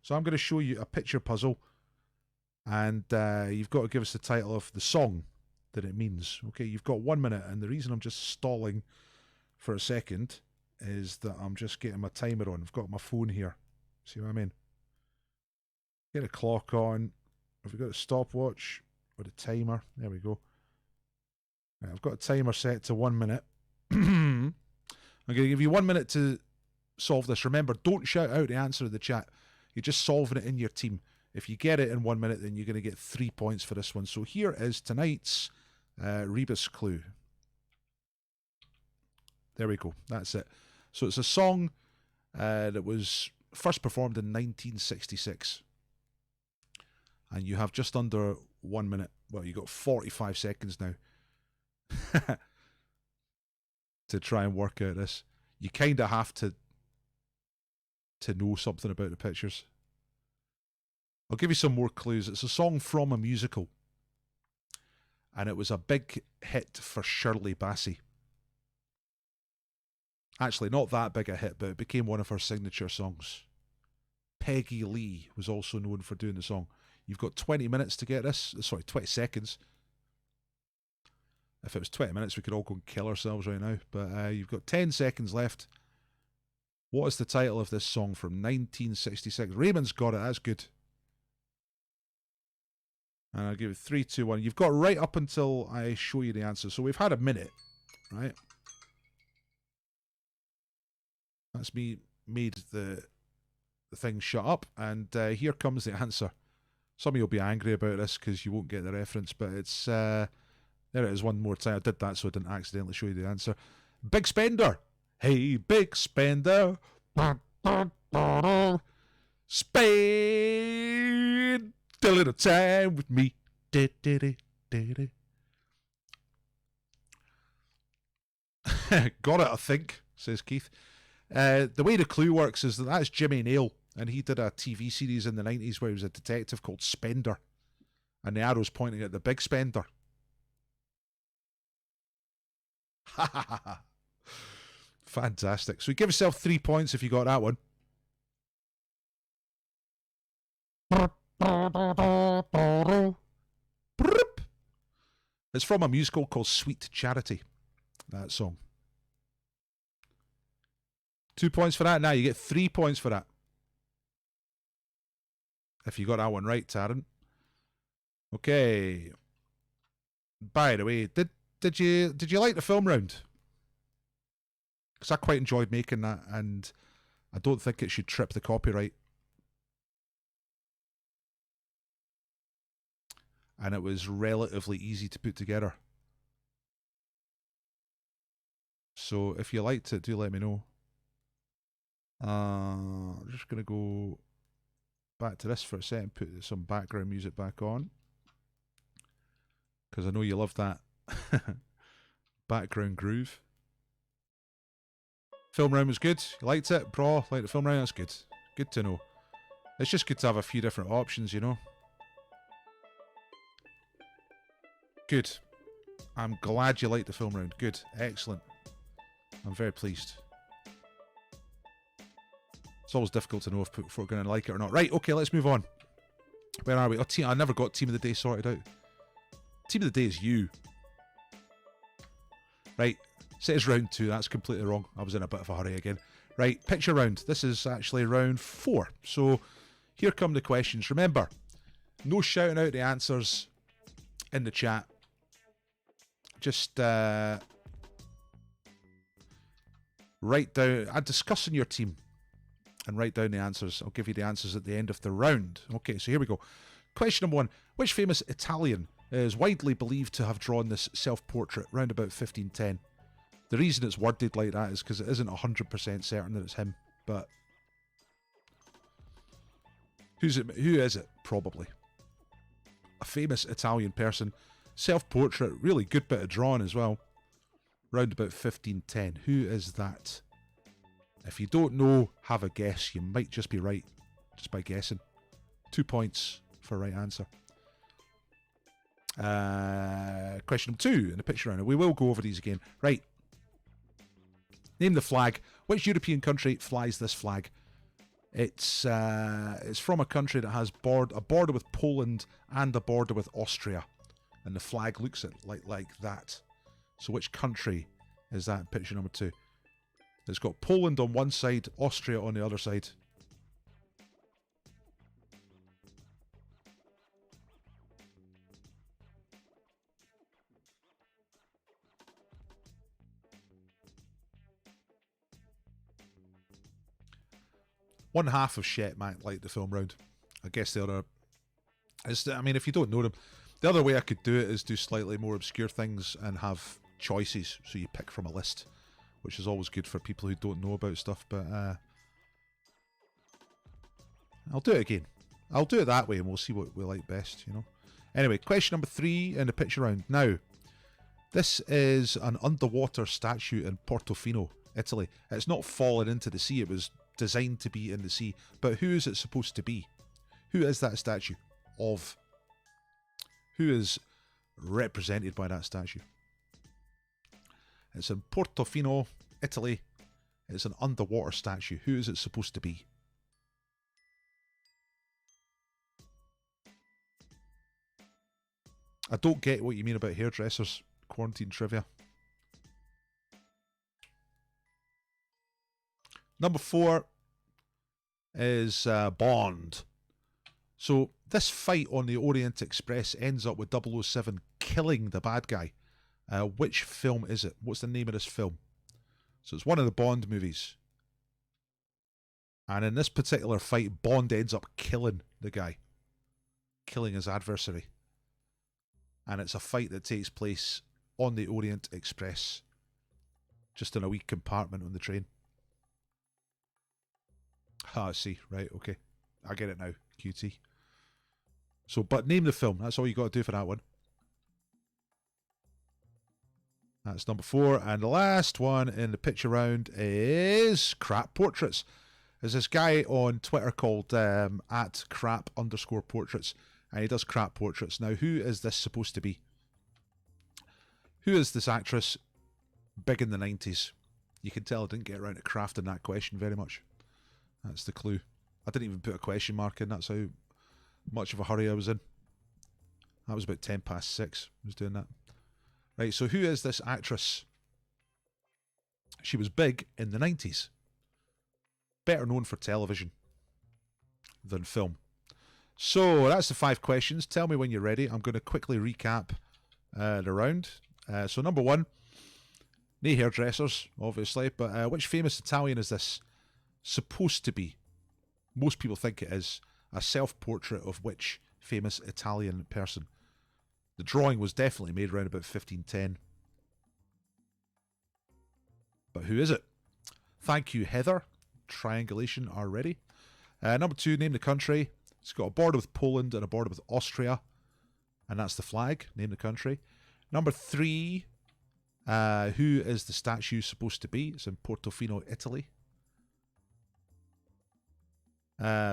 So I'm going to show you a picture puzzle, and you've got to give us the title of the song that it means. Okay, you've got 1 minute, and the reason I'm just stalling for a second is that I'm just getting my timer on. I've got my phone here. See what I mean? Get a clock on. Have we got a stopwatch with a timer? There we go. Right, I've got a timer set to 1 minute. I'm going to give you 1 minute to solve this. Remember, don't shout out the answer in the chat. You're just solving it in your team. If you get it in 1 minute, then you're going to get 3 points for this one. So here is tonight's Rebus clue. There we go. That's it. So it's a song that was first performed in 1966. And you have just under 1 minute. Well, you've got 45 seconds now to try and work out this. You kind of have to know something about the pictures. I'll give you some more clues. It's a song from a musical. And it was a big hit for Shirley Bassey. Actually, not that big a hit, but it became one of her signature songs. Peggy Lee was also known for doing the song. You've got 20 minutes to get this. Sorry, 20 seconds. If it was 20 minutes, we could all go and kill ourselves right now. But you've got 10 seconds left. What is the title of this song from 1966? Raymond's got it. That's good. And I'll give it 3, 2, 1. You've got right up until I show you the answer. So we've had a minute, right? That's me made the thing shut up. And here comes the answer. Some of you will be angry about this because you won't get the reference, but it's... there it is one more time. I did that so I didn't accidentally show you the answer. Big Spender. Hey, big spender. Spend a little time with me. Got it, I think, says Keith. The way the clue works is that's Jimmy Nail, and he did a TV series in the 90s where he was a detective called Spender, and the arrow's pointing at the big spender. Ha ha ha ha. Fantastic. So give yourself 3 points if you got that one. It's from a musical called Sweet Charity, that song. 2 points for that. Now you get 3 points for that. If you got that one right, Taryn. Okay. By the way, did you like the film round? Because I quite enjoyed making that, and I don't think it should trip the copyright. And it was relatively easy to put together. So if you liked it, do let me know. I'm just going to go back to this for a second, put some background music back on. Because I know you love that background groove. Film round was good. You liked it? Bro, like the film round? That's good. Good to know. It's just good to have a few different options, you know. Good. I'm glad you liked the film round. Good. Excellent. I'm very pleased. It's always difficult to know if we're going to like it or not. Right, okay, let's move on. Where are we? Oh, I never got Team of the Day sorted out. Team of the Day is you. Right, Says round 2. That's completely wrong. I was in a bit of a hurry again. Right, picture round. This is actually round 4. So here come the questions. Remember, no shouting out the answers in the chat. Just write down, discussing your team and write down the answers. I'll give you the answers at the end of the round. Okay, so here we go. Question number 1. Which famous Italian is widely believed to have drawn this self-portrait round about 1510? The reason it's worded like that is because it isn't 100% certain that it's him, but who is it? Probably a famous Italian person. Self-portrait, really good bit of drawing as well. Round about 1510. Who is that? If you don't know, have a guess. You might just be right, just by guessing. 2 points for right answer. Question number 2 in the picture round. We will go over these again. Right. Name the flag. Which European country flies this flag? It's from a country that has a border with Poland and a border with Austria. And the flag looks like that. So which country is that in picture number 2? It's got Poland on one side, Austria on the other side. One half of Shet might like the film round. I guess the other is, I mean, if you don't know them, the other way I could do it is do slightly more obscure things and have choices, so you pick from a list, which is always good for people who don't know about stuff. But I'll do it again. I'll do it that way, and we'll see what we like best. You know. Anyway, question number 3 in the picture round. Now, this is an underwater statue in Portofino, Italy. It's not fallen into the sea. It was designed to be in the sea. But who is it supposed to be? Who is that statue of? Who is represented by that statue? It's in Portofino, Italy. It's an underwater statue. Who is it supposed to be? I don't get what you mean about hairdressers. Quarantine trivia. Number 4 is Bond. So this fight on the Orient Express ends up with 007 killing the bad guy. Which film is it? What's the name of this film? So it's one of the Bond movies. And in this particular fight, Bond ends up killing the guy. Killing his adversary. And it's a fight that takes place on the Orient Express. Just in a wee compartment on the train. Ah, I see. Right, okay. I get it now. QT. So, but name the film. That's all you got to do for that one. That's number 4. And the last one in the picture round is Crap Portraits. There's this guy on Twitter called @crap_portraits. And he does crap portraits. Now, who is this supposed to be? Who is this actress? Big in the 90s. You can tell I didn't get around to crafting that question very much. That's the clue. I didn't even put a question mark in. That's how much of a hurry I was in. That was about 6:10 I was doing that. Right, so who is this actress? She was big in the 90s. Better known for television than film. So that's the 5 questions. Tell me when you're ready. I'm going to quickly recap the round. So number 1, no hairdressers, obviously, but which famous Italian is this supposed to be? Most people think it is. A self-portrait of which famous Italian person? The drawing was definitely made around about 1510. But who is it? Thank you, Heather. Triangulation are ready. Number 2, name the country. It's got a border with Poland and a border with Austria. And that's the flag. Name the country. Number 3, who is the statue supposed to be? It's in Portofino, Italy.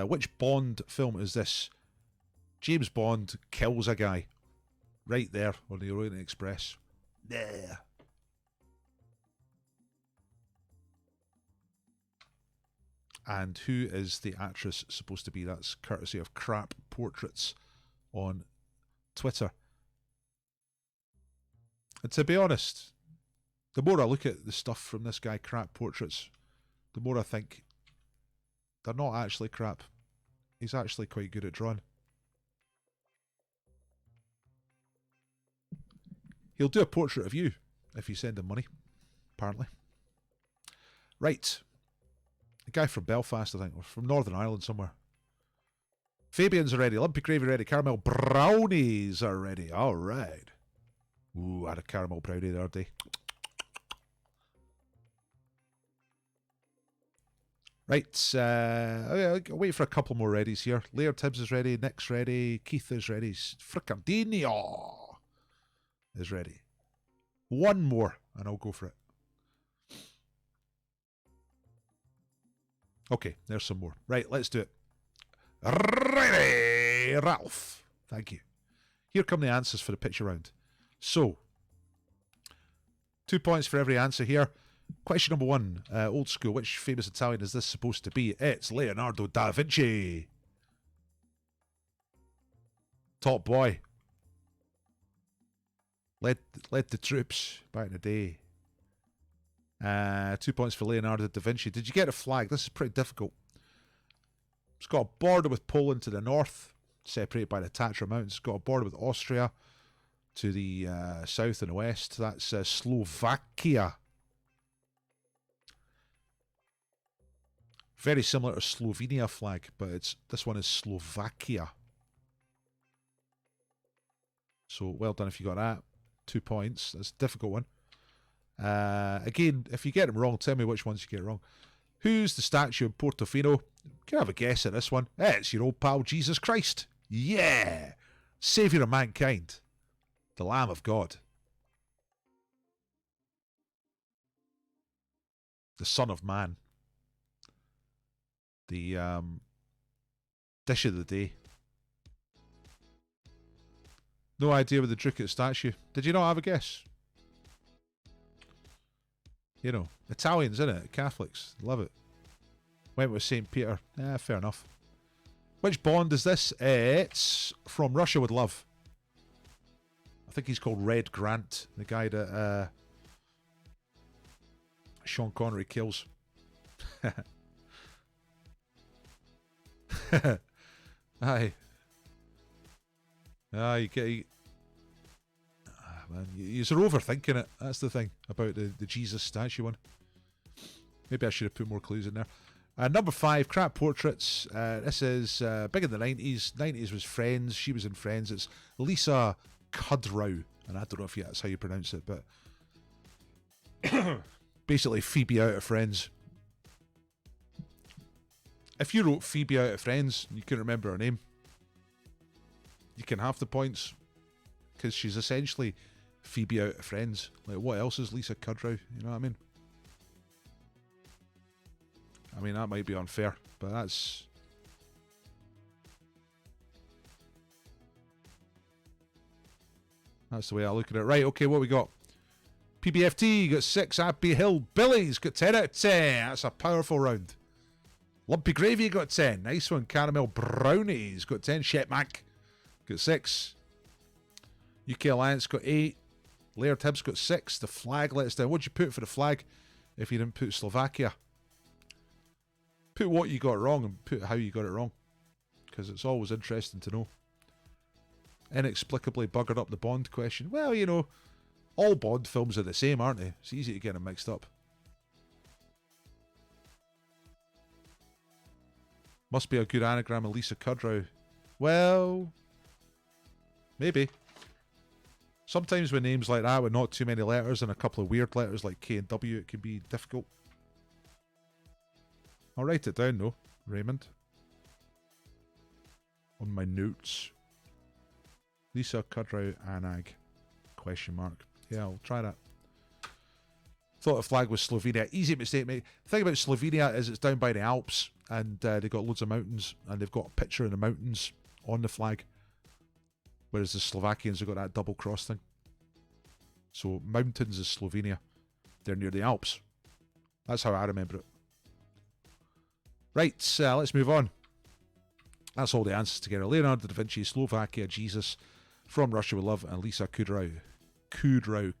Which Bond film is this? James Bond kills a guy. Right there on the Orient Express. There. And who is the actress supposed to be? That's courtesy of Crap Portraits on Twitter. And to be honest, The more I look at the stuff from this guy, Crap Portraits, the more I think they're not actually crap. He's actually quite good at drawing. He'll do a portrait of you if you send him money, apparently. Right. A guy from Belfast, I think, or from Northern Ireland somewhere. Fabian's are ready. Lumpy gravy ready. Caramel brownies are ready. All right. Ooh, I had a caramel brownie the other day. Right. I'll wait for a couple more readies here. Laird Tibbs is ready. Nick's ready. Keith is ready. Fricardino is ready. One more, and I'll go for it. Okay, there's some more. Right, let's do it. Ready, Ralph. Thank you. Here come the answers for the picture round. So, 2 points for every answer here. Question number 1, old school. Which famous Italian is this supposed to be? It's Leonardo da Vinci. Top boy. Led the troops back in the day. 2 points for Leonardo da Vinci. Did you get a flag? This is pretty difficult. It's got a border with Poland to the north, separated by the Tatra Mountains. It's got a border with Austria to the south and west. That's Slovakia. Very similar to Slovenia flag, but this one is Slovakia. So well done if you got that. 2 points. That's a difficult one. Again, if you get them wrong, tell me which ones you get wrong. Who's the statue in Portofino? Can I have a guess at this one? It's your old pal Jesus Christ. Yeah! Saviour of mankind. The Lamb of God. The Son of Man. The dish of the day. No idea with the Druid statue. Did you not have a guess? You know, Italians, innit? Catholics. Love it. Went with St. Peter. Fair enough. Which Bond is this? It's from Russia with Love. I think he's called Red Grant. The guy that Sean Connery kills. Aye. Aye, man, you're overthinking it. That's the thing about the Jesus statue one. Maybe I should have put more clues in there. Number 5, Crap Portraits. This is big in the 90s. 90s was Friends. She was in Friends. It's Lisa Kudrow. And I don't know if that's how you pronounce it, but basically Phoebe out of Friends. If you wrote Phoebe out of Friends and you couldn't remember her name, you can have the points. Because she's essentially Phoebe out of Friends. Like, what else is Lisa Kudrow? You know what I mean? I mean, that might be unfair, but that's the way I look at it. Right, okay, what we got? PBFT got 6. Happy Hill Billy's got 10 out of 10. That's a powerful round. Lumpy Gravy got 10. Nice one. Caramel Brownies got 10. Shetmac got 6. UK Alliance got 8. Laird Tibbs got 6. The flag let us down. What'd you put for the flag if you didn't put Slovakia? Put what you got wrong and put how you got it wrong. Because it's always interesting to know. Inexplicably buggered up the Bond question. Well, you know, all Bond films are the same, aren't they? It's easy to get them mixed up. Must be a good anagram of Lisa Kudrow. Well, maybe. Sometimes with names like that with not too many letters and a couple of weird letters like K and W, it can be difficult. I'll write it down though, Raymond. On my notes. Lisa Kudrow Anag. Question mark. Yeah, I'll try that. Thought the flag was Slovenia. Easy mistake, mate. The thing about Slovenia is it's down by the Alps and they've got loads of mountains and they've got a picture of the mountains on the flag. Whereas the Slovakians have got that double cross thing. So mountains is Slovenia. They're near the Alps. That's how I remember it. Right, let's move on. That's all the answers together. Leonardo da Vinci, Slovakia, Jesus, From Russia with Love, and Lisa Kudrow. Kudrow,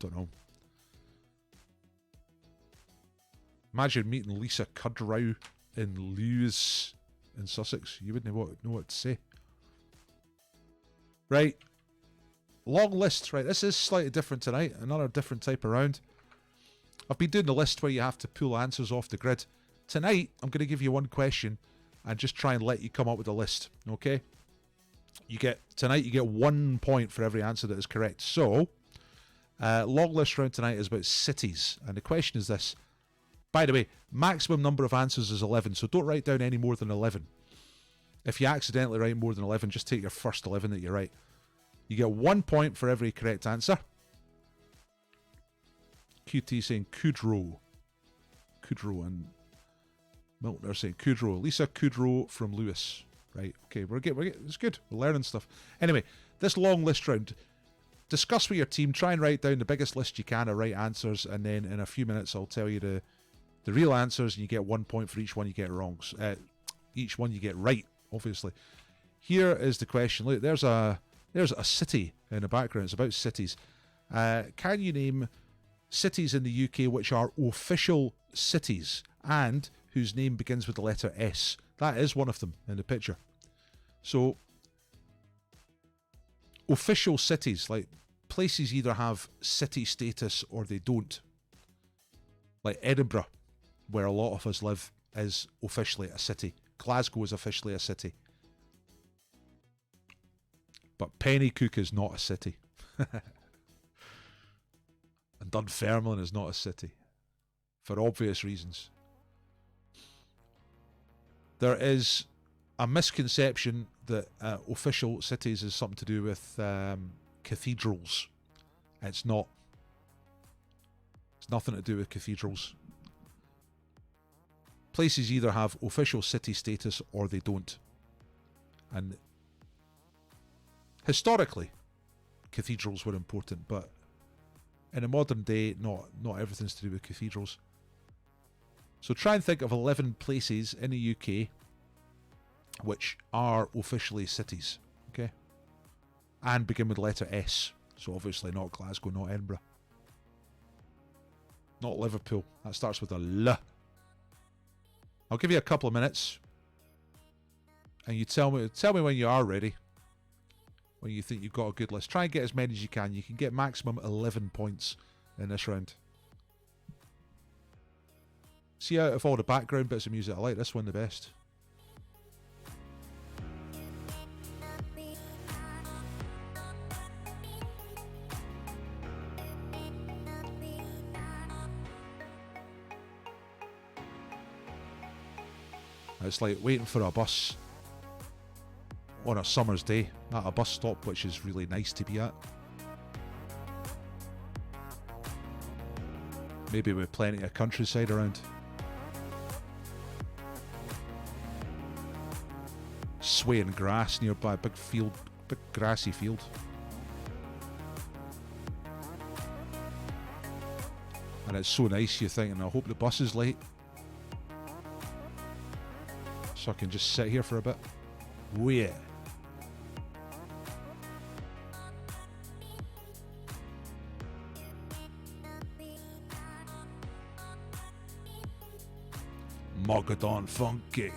don't know. Imagine meeting Lisa Kudrow in Lewes in Sussex. You wouldn't know what to say. Right. Long list. Right, this is slightly different tonight. Another different type of round. I've been doing the list where you have to pull answers off the grid. Tonight, I'm going to give you one question and just try and let you come up with a list. Okay? Tonight you get 1 point for every answer that is correct. So, long list round tonight is about cities. And the question is this. By the way, maximum number of answers is 11, so don't write down any more than 11. If you accidentally write more than 11, just take your first 11 that you write. You get 1 point for every correct answer. QT saying Kudrow. Kudrow, and Miltner saying Kudrow. Lisa Kudrow from Lewis. Right, okay, we're getting, it's good. We're learning stuff. Anyway, this long list round. Discuss with your team. Try and write down the biggest list you can of right answers, and then in a few minutes I'll tell you the real answers, and you get 1 point for each one you get wrong. Each one you get right, obviously. Here is the question. Look, there's a city in the background. It's about cities. Can you name cities in the UK which are official cities and whose name begins with the letter S? That is one of them in the picture. So, official cities, like places either have city status or they don't. Like Edinburgh, where a lot of us live, is officially a city. Glasgow is officially a city. But Pennycook is not a city. And Dunfermline is not a city. For obvious reasons. There is a misconception that official cities is something to do with cathedrals. It's not. It's nothing to do with cathedrals. Places either have official city status or they don't. And historically, cathedrals were important, but in a modern day, not everything's to do with cathedrals. So try and think of 11 places in the UK which are officially cities, okay? And begin with the letter S. So obviously not Glasgow, not Edinburgh. Not Liverpool. That starts with a L. I'll give you a couple of minutes. And you tell me when you are ready. When you think you've got a good list. Try and get as many as you can. You can get maximum 11 points in this round. See, out of all the background bits of music, I like this one the best. It's like waiting for a bus on a summer's day at a bus stop, which is really nice to be at. Maybe with plenty of countryside around. Swaying grass nearby, big field, big grassy field. And it's so nice, you're thinking, I hope the bus is late, so I can just sit here for a bit. Oh yeah. Mogadon Funky.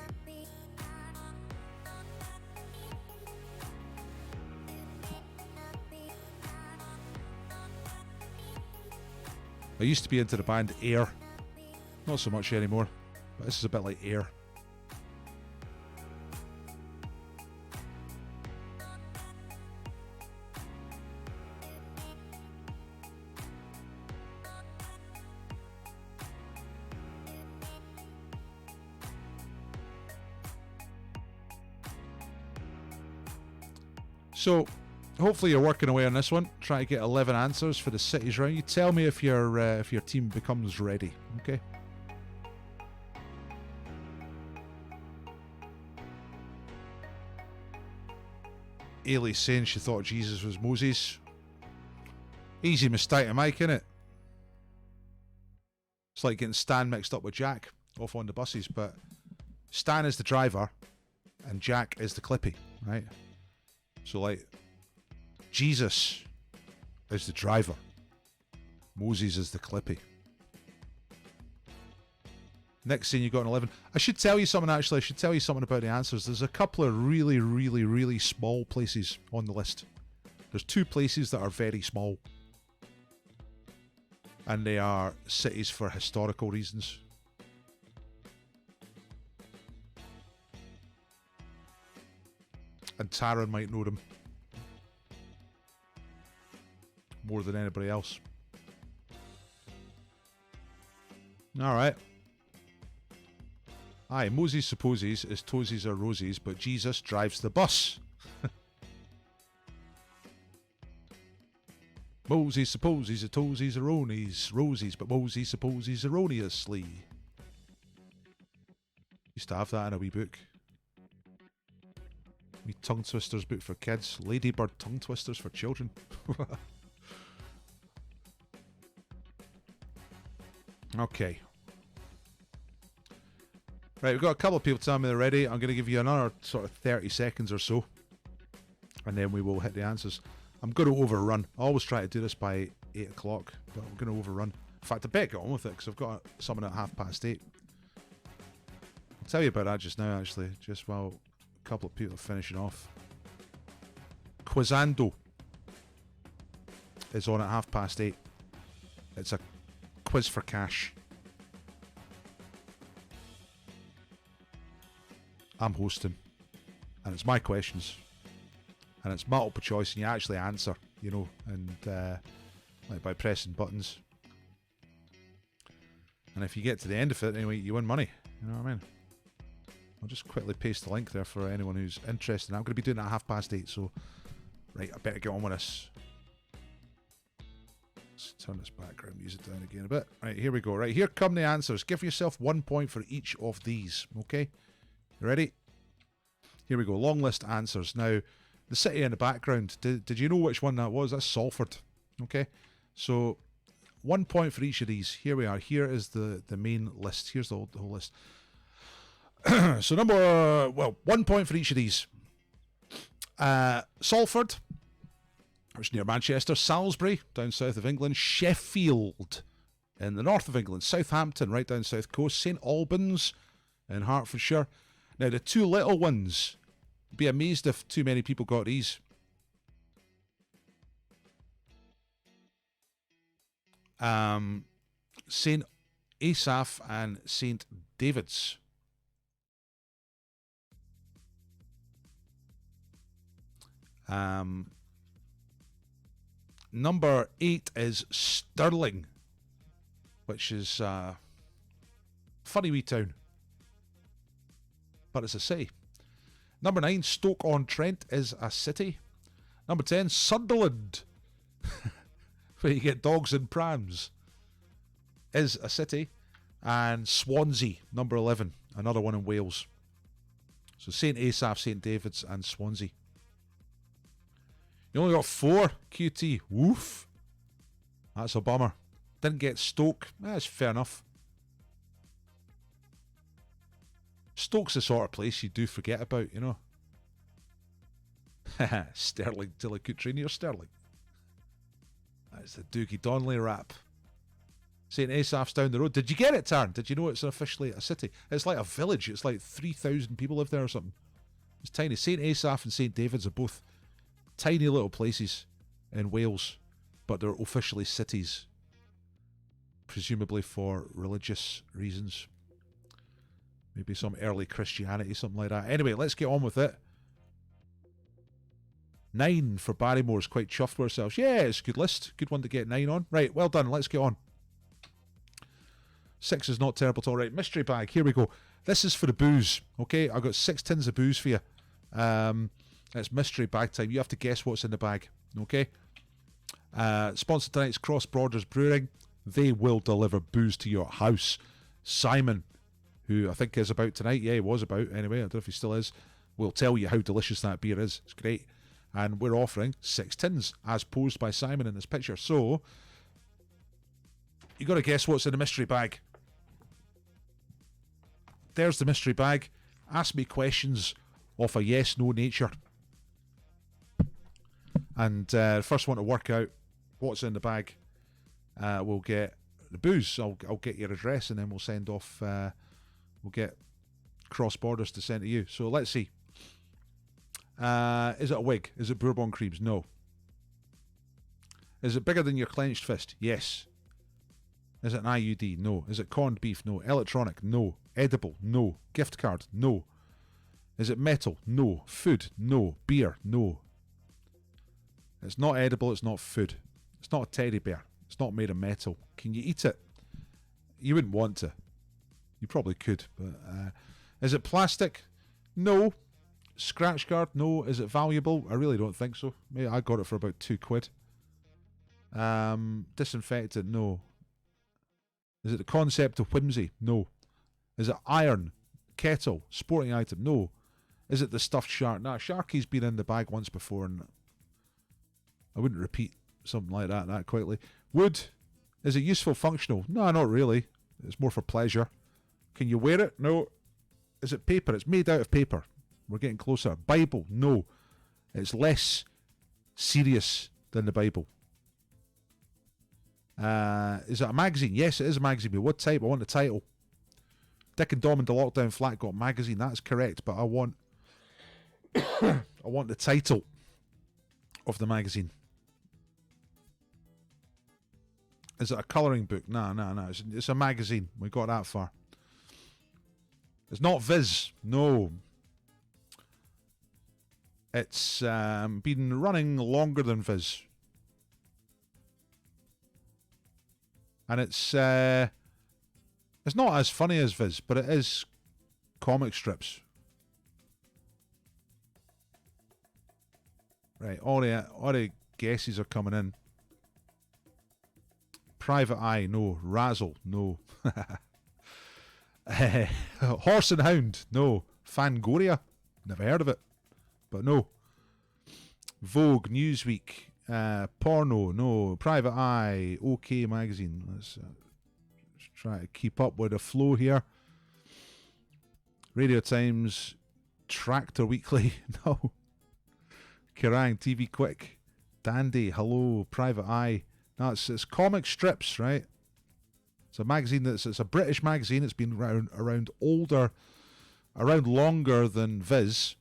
I used to be into the band Air. Not so much anymore, but this is a bit like Air. So, hopefully you're working away on this one. Try to get 11 answers for the cities round. You tell me if your team becomes ready, okay? Ailey's saying she thought Jesus was Moses. Easy mistake to make, innit? It's like getting Stan mixed up with Jack off on the buses, but Stan is the driver and Jack is the Clippy, right? So, like, Jesus is the driver. Moses is the Clippy. Next scene, you got an 11. I should tell you something, actually. I should tell you something about the answers. There's a couple of really, really, really small places on the list. There's 2 places that are very small. And they are cities for historical reasons. And Taran might know them more than anybody else. Alright. Aye, Moses supposes his toesies are roses, but Jesus drives the bus. Moses supposes his toesies are roses, but Moses supposes erroneously. Used to have that in a wee book. Wee tongue twisters book for kids. Ladybird tongue twisters for children. Okay. Right, we've got a couple of people telling me they're ready. I'm going to give you another sort of 30 seconds or so. And then we will hit the answers. I'm going to overrun. I always try to do this by 8 o'clock, but I'm going to overrun. In fact, I better get on with it because I've got something at 8:30. I'll tell you about that just now, actually, just while a couple of people are finishing off. Quizando is on at 8:30. It's a quiz for cash. I'm hosting, and it's my questions, and it's multiple choice, and you actually answer, you know, and like by pressing buttons. And if you get to the end of it, anyway, you win money. You know what I mean? I'll just quickly paste the link there for anyone who's interested. I'm going to be doing it at 8:30, so right, I better get on with this. Let's turn this background music down again a bit. Right, here we go. Right, here come the answers. Give yourself 1 point for each of these, okay? You ready? Here we go. Long list answers. Now, the city in the background, did you know which one that was? That's Salford. Okay? So, 1 point for each of these. Here we are. Here is the main list. Here's the whole list. So, 1 point for each of these. Salford, which is near Manchester. Salisbury, down south of England. Sheffield, in the north of England. Southampton, right down the south coast. St Albans, in Hertfordshire. Now, the 2 little ones, be amazed if too many people got these. St. Asaph and St. David's. Number 8 is Stirling, which is a funny wee town, but it's a city. Number 9, Stoke-on-Trent is a city. Number 10, Sunderland, where you get dogs and prams, is a city. And Swansea, number 11, another one in Wales. So St. Asaph, St. David's and Swansea. You only got 4, QT. Woof. That's a bummer. Didn't get Stoke. That's fair enough. Stoke's the sort of place you do forget about, you know. Stirling till I could train your Stirling. That's the Doogie Donnelly rap. St. Asaph's down the road. Did you get it, Tarn? Did you know it's officially a city? It's like a village. It's like 3,000 people live there or something. It's tiny. St. Asaph and St. David's are both tiny little places in Wales, but they're officially cities. Presumably for religious reasons. Maybe some early Christianity, something like that. Anyway, let's get on with it. 9 for Barrymore's quite chuffed with ourselves. Yeah, it's a good list. Good one to get 9 on. Right, well done. Let's get on. 6 is not terrible at all. Right, mystery bag. Here we go. This is for the booze. Okay, I've got 6 tins of booze for you. It's mystery bag time. You have to guess what's in the bag. Okay? Sponsor tonight's Cross Borders Brewing. They will deliver booze to your house. Simon, who I think is about tonight. Yeah, he was about anyway. I don't know if he still is. Will tell you how delicious that beer is. It's great. And we're offering 6 tins as posed by Simon in this picture. So, you got to guess what's in the mystery bag. There's the mystery bag. Ask me questions of a yes-no nature. And the first one to work out what's in the bag will get the booze. I'll get your address and then we'll send off we'll get cross borders to send to you. So let's see. Is it a wig? Is it Bourbon creams? No. Is it bigger than your clenched fist? Yes. Is it an IUD? No. Is it corned beef? No. Electronic? No. Edible? No. Gift card? No. Is it metal? No. Food? No. Beer? No. It's not edible, it's not food. It's not a teddy bear. It's not made of metal. Can you eat it? You wouldn't want to. You probably could, but is it plastic? No. Scratch guard? No. Is it valuable? I really don't think so. Maybe I got it for about £2. Disinfectant? No. Is it the concept of whimsy? No. Is it iron? Kettle? Sporting item? No. Is it the stuffed shark? Nah, Sharky's been in the bag once before, and I wouldn't repeat something like that quickly. Wood? Is it useful, functional? No, not really. It's more for pleasure. Can you wear it? No. Is it paper? It's made out of paper. We're getting closer. Bible? No. It's less serious than the Bible. Is it a magazine? Yes, it is a magazine. But what type? I want the title. Dick and Dom and the Lockdown Flat got magazine. That's correct, but I want I want the title of the magazine. Is it a colouring book? No. It's a magazine. We got that far. It's not Viz. No. It's been running longer than Viz. And it's not as funny as Viz, but it is comic strips. Right, all the guesses are coming in. Private Eye, no. Razzle, no. Horse and Hound, no. Fangoria, never heard of it, but no. Vogue, Newsweek, Porno, no. Private Eye, OK Magazine. Let's try to keep up with the flow here. Radio Times, Tractor Weekly, no. Kerrang, TV Quick, Dandy, Hello, Private Eye. No, it's comic strips, right? It's a magazine it's a British magazine. It's been around longer than Viz.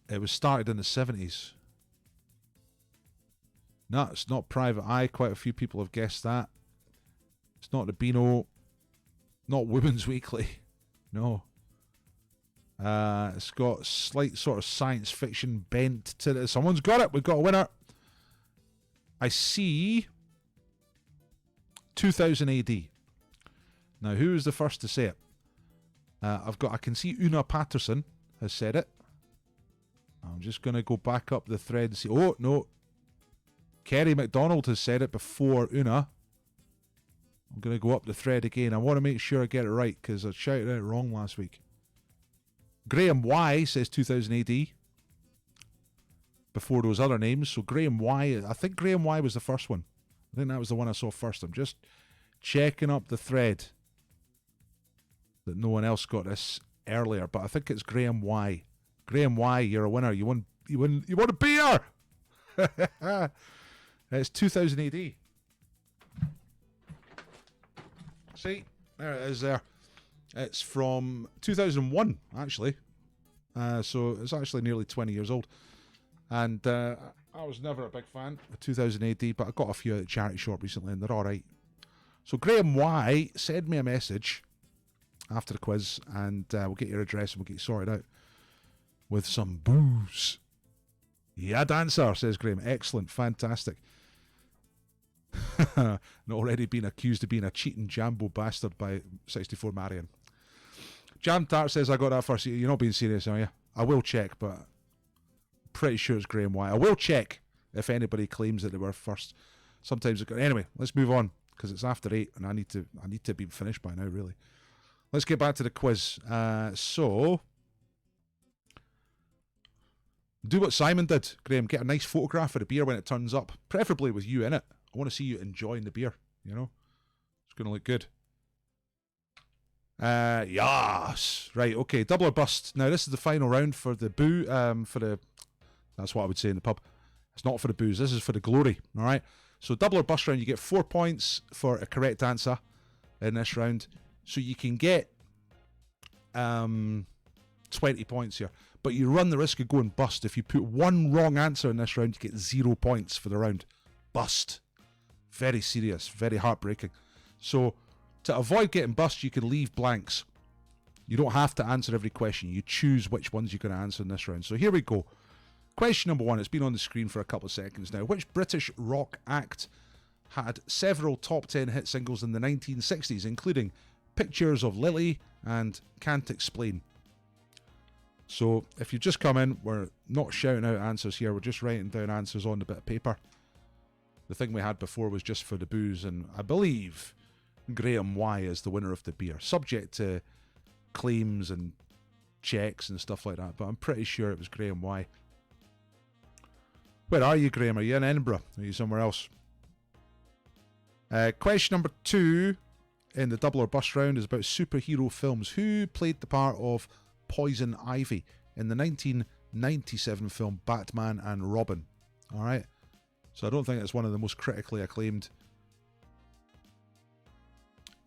It was started in the 70s. No, it's not Private Eye. Quite a few people have guessed that. It's not the Beano. Not Women's Weekly. No. It's got slight sort of science fiction bent to it. Someone's got it. We've got a winner. I see 2000 AD. Now, who was the first to say it? I can see Una Patterson has said it. I'm just going to go back up the thread and see. Oh, no. Kerry MacDonald has said it before Una. I'm going to go up the thread again. I want to make sure I get it right because I shouted it wrong last week. Graham Y says 2000 AD before those other names. So Graham Y, I think Graham Y was the first one. I think that was the one I saw first. I'm just checking up the thread that no one else got this earlier, but I think it's Graham Y. Graham Y, you're a winner. You won a beer. It's 2000 AD. See, there it is there. It's from 2001, actually. So it's actually nearly 20 years old. And I was never a big fan of 2000 AD, but I got a few at the charity shop recently, and they're all right. So Graham Y, send me a message after the quiz, and we'll get your address and we'll get you sorted out with some booze. Yeah, dancer, says Graham. Excellent, fantastic. And already been accused of being a cheating Jambo bastard by 64 Marion. Jam Tart says I got that first. You're not being serious, are you? I will check, but I'm pretty sure it's Graham Y. I will check if anybody claims that they were first. Sometimes anyway, let's move on because it's after 8 and I need to be finished by now, really. Let's get back to the quiz. So do what Simon did, Graham. Get a nice photograph of the beer when it turns up, preferably with you in it. I want to see you enjoying the beer, you know? It's going to look good. Yes. Right, okay. Double or bust. Now, this is the final round for the boo, that's what I would say in the pub. It's not for the booze. This is for the glory, all right? So double or bust round, you get 4 points for a correct answer in this round. So you can get 20 points here. But you run the risk of going bust. If you put one wrong answer in this round, you get 0 points for the round. Bust. Very serious, very heartbreaking. So, to avoid getting bust, you can leave blanks. You don't have to answer every question. You choose which ones you're going to answer in this round. So here we go. Question number 1. It's been on the screen for a couple of seconds now. Which British rock act had several top 10 hit singles in the 1960s, including Pictures of Lily and Can't Explain? So if you've just come in, we're not shouting out answers here. We're just writing down answers on a bit of paper. The thing we had before was just for the booze, and I believe Graham Y is the winner of the beer, subject to claims and checks and stuff like that, but I'm pretty sure it was Graham Y. Where are you, Graham? Are you in Edinburgh? Are you somewhere else? Question number 2 in the double or bust round is about superhero films. Who played the part of Poison Ivy in the 1997 film Batman and Robin? Alright, so I don't think it's one of the most critically acclaimed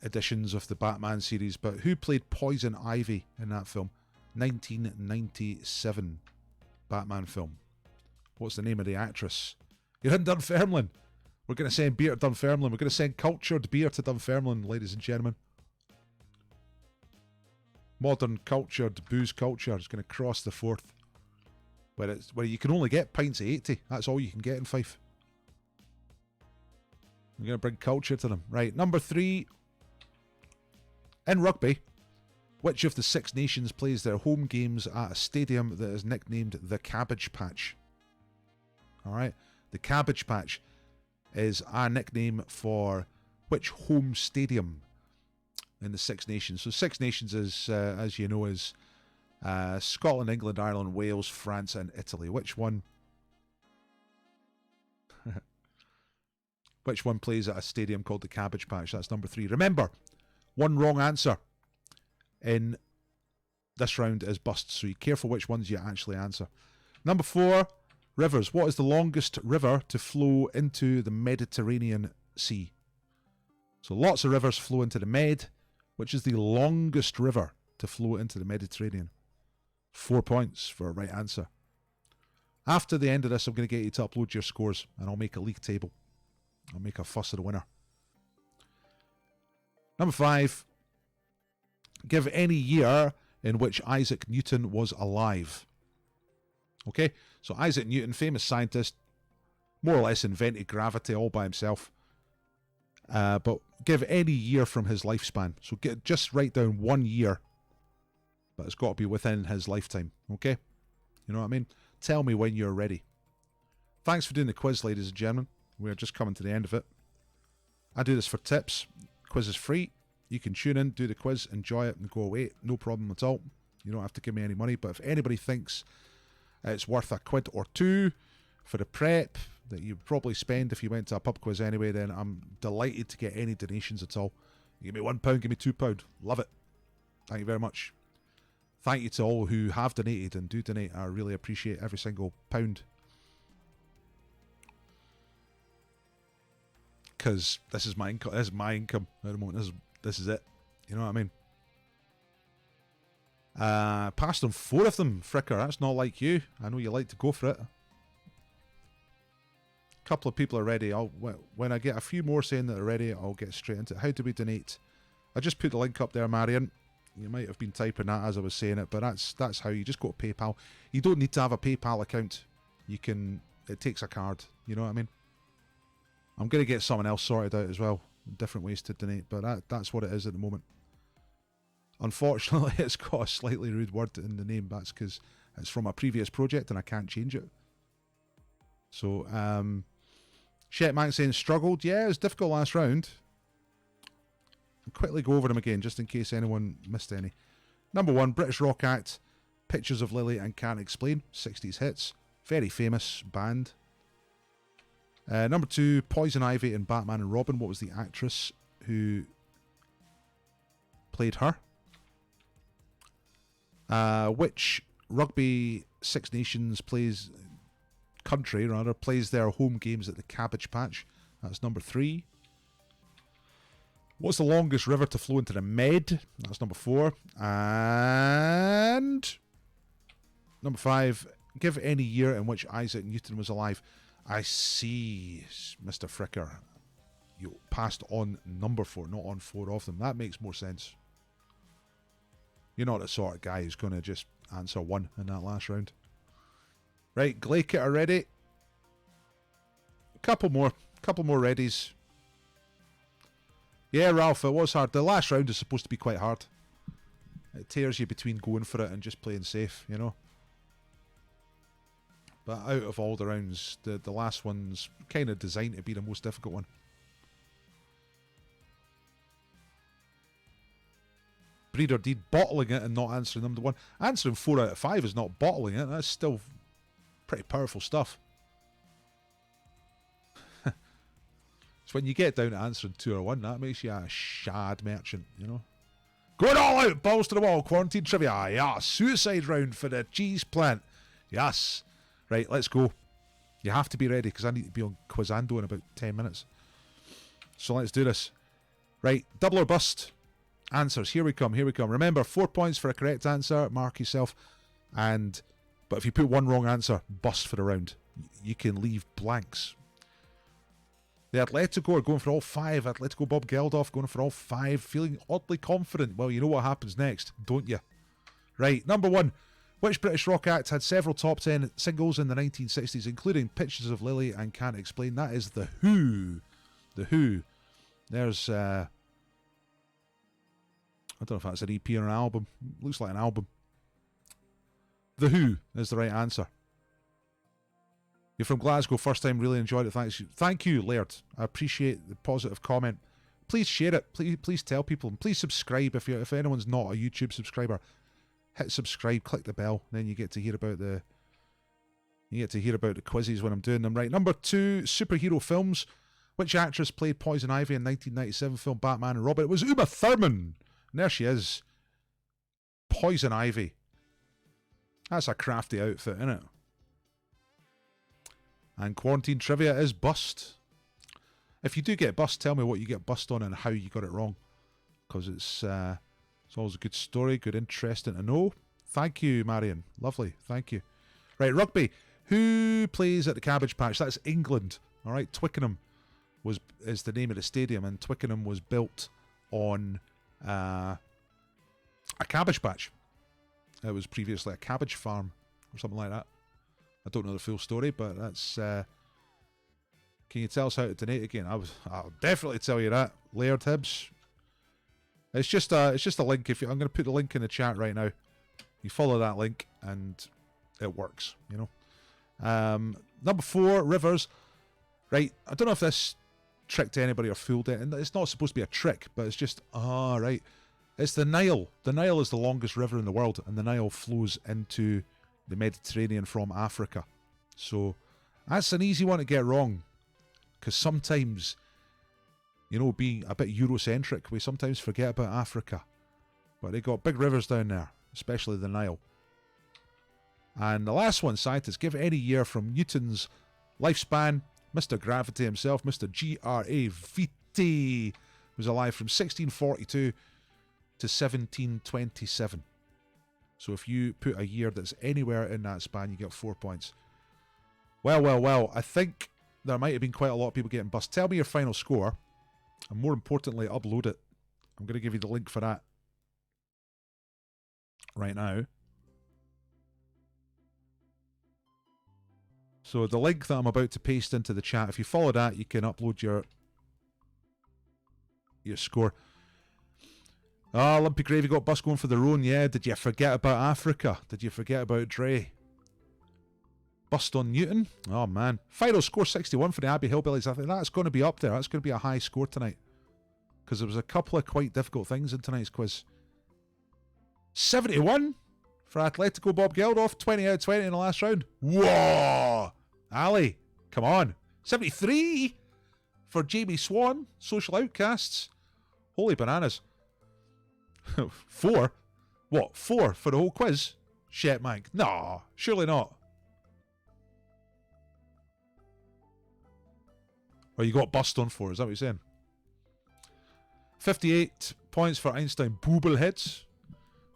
editions of the Batman series, but who played Poison Ivy in that film? 1997 Batman film. What's the name of the actress? You're in Dunfermline. We're going to send beer to Dunfermline. We're going to send cultured beer to Dunfermline, ladies and gentlemen. Modern cultured booze culture is going to cross the Forth, where you can only get pints of 80. That's all you can get in Fife. We're going to bring culture to them. Right, number 3. In rugby, which of the Six Nations plays their home games at a stadium that is nicknamed the Cabbage Patch? Alright, the Cabbage Patch is a nickname for which home stadium in the Six Nations. So Six Nations is, as you know, is Scotland, England, Ireland, Wales, France and Italy. Which one? Which one plays at a stadium called the Cabbage Patch? That's number 3. Remember, one wrong answer in this round is bust, so be careful which ones you actually answer. Number 4, rivers. What is the longest river to flow into the Mediterranean Sea? So lots of rivers flow into the Med. Which is the longest river to flow into the Mediterranean? 4 points for a right answer. After the end of this, I'm going to get you to upload your scores, and I'll make a league table. I'll make a fuss of the winner. Number 5. Give any year in which Isaac Newton was alive. Okay, so Isaac Newton, famous scientist, more or less invented gravity all by himself. But give any year from his lifespan. So just write down 1 year, but it's got to be within his lifetime. Okay, you know what I mean? Tell me when you're ready. Thanks for doing the quiz, ladies and gentlemen. We're just coming to the end of it. I do this for tips. Quiz is free. You can tune in, do the quiz, enjoy it, and go away. No problem at all. You don't have to give me any money. But if anybody thinks it's worth a quid or 2 for the prep that you probably spend if you went to a pub quiz anyway, then I'm delighted to get any donations at all. You give me £1, give me £2. Love it. Thank you very much. Thank you to all who have donated and do donate. I really appreciate every single pound. Because this is my income. This is my income at the moment. This is it. You know what I mean? Passed on 4 of them, Fricker. That's not like you. I know you like to go for it. A couple of people are ready. When I get a few more saying that they're ready, I'll get straight into it. How do we donate? I just put the link up there, Marion. You might have been typing that as I was saying it, but that's how you just go to PayPal. You don't need to have a PayPal account. You can. It takes a card. You know what I mean? I'm going to get someone else sorted out as well. Different ways to donate, but that's what it is at the moment. Unfortunately, it's got a slightly rude word in the name. That's because it's from a previous project and I can't change it. So, Shetman saying struggled. Yeah, it was difficult last round. I'll quickly go over them again just in case anyone missed any. Number 1, British rock act, Pictures of Lily and Can't Explain, 60s hits. Very famous band. Number 2, Poison Ivy in Batman and Robin. What was the actress who played her? Which rugby Six Nations country plays their home games at the Cabbage Patch? That's number 3. What's the longest river to flow into the Med? That's number 4. And number 5. Give any year in which Isaac Newton was alive. I see, Mr. Fricker. You passed on number 4, not on 4 of them. That makes more sense. You're not the sort of guy who's going to just answer 1 in that last round. Right, Glaikit are ready. Couple more readies. Yeah, Ralph, it was hard. The last round is supposed to be quite hard. It tears you between going for it and just playing safe, you know. But out of all the rounds, the last one's kind of designed to be the most difficult one. Breeder Deed bottling it and not answering number 1. Answering 4 out of 5 is not bottling it. That's still pretty powerful stuff. It's when you get down to answering 2 or 1, that makes you a shad merchant, you know. Going all out, balls to the wall, quarantine trivia. Yeah, suicide round for the cheese plant. Yes. Right, let's go. You have to be ready because I need to be on Quizando in about 10 minutes. So let's do this. Right, double or bust. Answers. Here we come. Remember, 4 points for a correct answer. Mark yourself. But if you put 1 wrong answer, bust for the round. You can leave blanks. The Atletico are going for all 5. Atletico Bob Geldof going for all 5. Feeling oddly confident. Well, you know what happens next, don't you? Right, number 1. Which British rock act had several top 10 singles in the 1960s, including Pictures of Lily and Can't Explain? That is The Who. The Who. There's, I don't know if that's an EP or an album. Looks like an album. The Who is the right answer. You're from Glasgow, first time, really enjoyed it. Thank you, Laird. I appreciate the positive comment. Please share it. Please tell people. And please subscribe if anyone's not a YouTube subscriber. Hit subscribe, click the bell, then you get to hear about the quizzes when I'm doing them. Right, number 2, superhero films. Which actress played Poison Ivy in 1997 film Batman and Robin? It was Uma Thurman. And there she is. Poison Ivy. That's a crafty outfit, isn't it? And quarantine trivia is bust. If you do get bust, tell me what you get bust on and how you got it wrong. Because it's always a good story, good, interesting to know. Thank you, Marion. Lovely, thank you. Right, rugby. Who plays at the Cabbage Patch? That's England. All right, Twickenham is the name of the stadium, and Twickenham was built on a cabbage patch. It was previously a cabbage farm or something like that. I don't know the full story, but that's... can you tell us how to donate again? I'll definitely tell you that. Laird Hibbs. It's just a link. I'm going to put the link in the chat right now. You follow that link and it works, you know. Number 4, rivers. Right, I don't know if this tricked anybody or fooled it. And it's not supposed to be a trick, but it's just, right. It's the Nile. The Nile is the longest river in the world, and the Nile flows into the Mediterranean from Africa. So that's an easy one to get wrong, because sometimes, you know, being a bit Eurocentric, we sometimes forget about Africa. But they got big rivers down there, especially the Nile. And the last one, scientists, give any year from Newton's lifespan. Mr. Gravity himself, Mr. Gravity, was alive from 1642 to 1727. So if you put a year that's anywhere in that span, you get 4 points. Well, I think there might have been quite a lot of people getting bust. Tell me your final score, and more importantly, upload it. I'm going to give you the link for that right now. So the link that I'm about to paste into the chat, if you follow that, you can upload your score. Lumpy Gravy got bus going for the Rhone. Yeah, did you forget about Africa? Did you forget about Dre? Bust on Newton? Oh, man. Final score 61 for the Abbey Hillbillies. I think that's going to be up there. That's going to be a high score tonight. Because there was a couple of quite difficult things in tonight's quiz. 71 for Atletico Bob Geldof. 20 out of 20 in the last round. Whoa! Ali, come on. 73 for Jamie Swan. Social Outcasts. Holy bananas. 4? What, 4 for the whole quiz? Shit, Mike. No, surely not. Or you got bust on 4, is that what you're saying? 58 points for Einstein Boobleheads.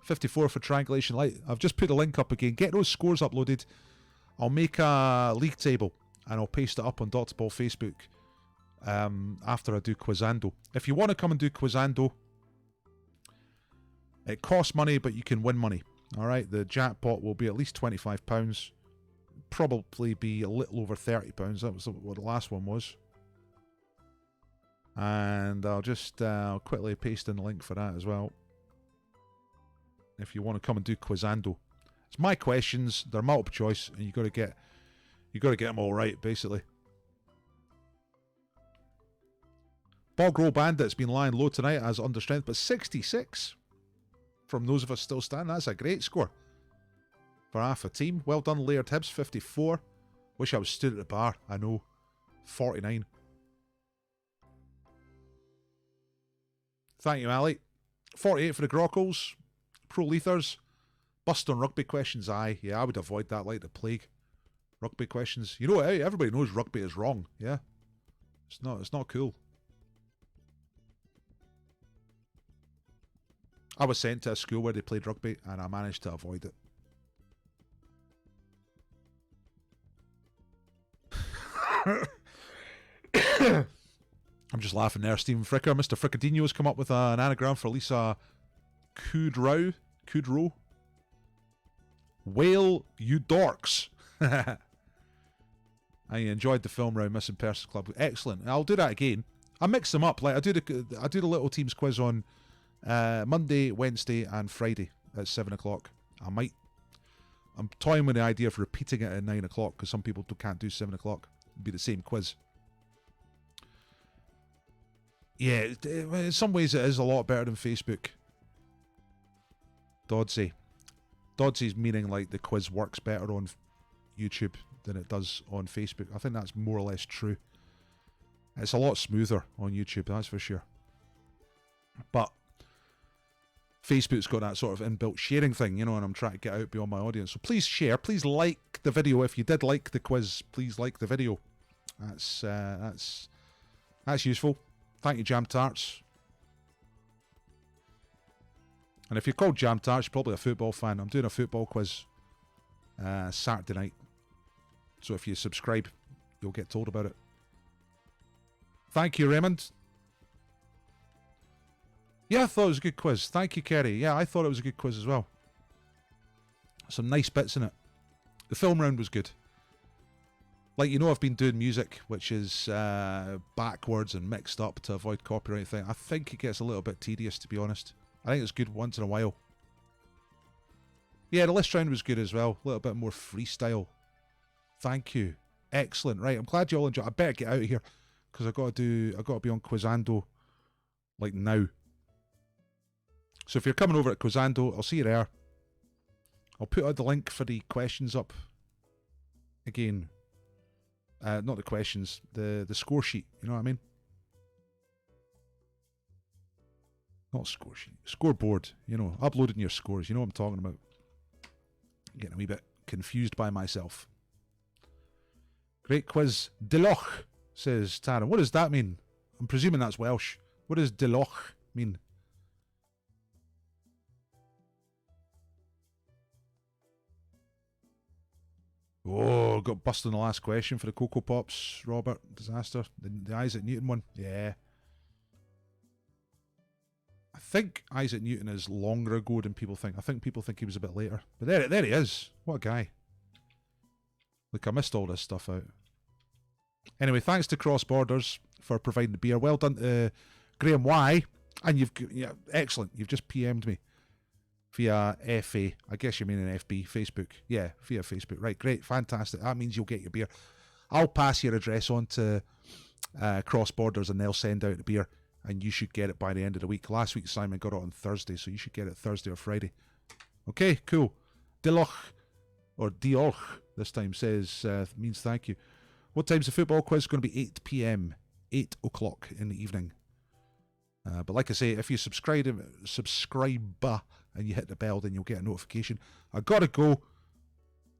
54 for Triangulation Light. I've just put the link up again. Get those scores uploaded. I'll make a league table and I'll paste it up on Dr. Ball Facebook after I do Quizando. If you want to come and do Quizando, it costs money, but you can win money. Alright, the jackpot will be at least £25. Probably be a little over £30. That was what the last one was. And I'll just quickly paste in the link for that as well. If you want to come and do Quizando. It's my questions, they're multiple choice, and you gotta get them all right, basically. Bog Roll Bandit's been lying low tonight as under strength, but 66 from those of us still stand. That's a great score for half a team. Well done, Laird Hibbs, 54. Wish I was stood at the bar. I know. 49. Thank you, Ali. 48 for the Grockles. Pro Leathers. Bust on rugby questions. Aye, yeah, I would avoid that like the plague. Rugby questions. You know, hey, everybody knows rugby is wrong. Yeah, it's not cool. I was sent to a school where they played rugby, and I managed to avoid it. I'm just laughing there. Stephen Fricker, Mr. Frickadino's come up with an anagram for Lisa Kudrow. Whale, you dorks. I enjoyed the film round Missing Persons Club. Excellent. I'll do that again. I mix them up. Like I do the little teams quiz on Monday, Wednesday, and Friday at 7 o'clock. I'm toying with the idea of repeating it at 9 o'clock because some people can't do 7 o'clock. It'd be the same quiz. Yeah, in some ways it is a lot better than Facebook. Dodsy's meaning like the quiz works better on YouTube than it does on Facebook. I think that's more or less true. It's a lot smoother on YouTube, that's for sure. But Facebook's got that sort of inbuilt sharing thing, you know, and I'm trying to get out beyond my audience. So please share, please like the video. If you did like the quiz, please like the video. That's useful. Thank you, Jam Tarts. And if you're called Jam Tarts, you're probably a football fan. I'm doing a football quiz Saturday night. So if you subscribe, you'll get told about it. Thank you, Raymond. Yeah, I thought it was a good quiz. Thank you, Kerry. Yeah, I thought it was a good quiz as well. Some nice bits in it. The film round was good. Like, you know, I've been doing music which is backwards and mixed up to avoid copyright thing. I think it gets a little bit tedious, to be honest. I think it's good once in a while. Yeah, the list round was good as well. A little bit more freestyle. Thank you. Excellent. Right, I'm glad you all enjoyed. I better get out of here because I got to be on Quizando like now. So if you're coming over at Quizando, I'll see you there. I'll put out the link for the questions up again. Not the questions, the score sheet. You know what I mean? Not score sheet, scoreboard. You know, uploading your scores. You know what I'm talking about. Getting a wee bit confused by myself. Great quiz. Deloch, says Tara. What does that mean? I'm presuming that's Welsh. What does Deloch mean? Oh, got busted on the last question for the Cocoa Pops, Robert. Disaster. The Isaac Newton one. Yeah. I think Isaac Newton is longer ago than people think. I think people think he was a bit later. But there he is. What a guy. Look, I missed all this stuff out. Anyway, thanks to Cross Borders for providing the beer. Well done to Graham Y. And yeah, excellent. You've just PM'd me via FA. I guess you mean an FB, Facebook. Yeah, via Facebook. Right, great, fantastic. That means you'll get your beer. I'll pass your address on to Cross Borders and they'll send out the beer and you should get it by the end of the week. Last week Simon got it on Thursday, so you should get it Thursday or Friday. Okay, cool. Diloch, or Diolch this time, says, means thank you. What time's the football quiz? Going to be 8 p.m. 8 o'clock in the evening. But like I say, if you subscribe and you hit the bell, then you'll get a notification. I gotta go.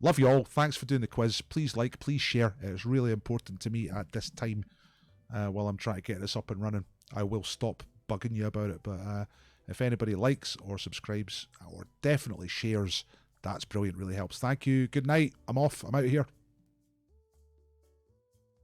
Love you all. Thanks for doing the quiz. Please like, please share. It's really important to me at this time while I'm trying to get this up and running. I will stop bugging you about it. But if anybody likes or subscribes or definitely shares, that's brilliant. Really helps. Thank you. Good night. I'm off. I'm out of here.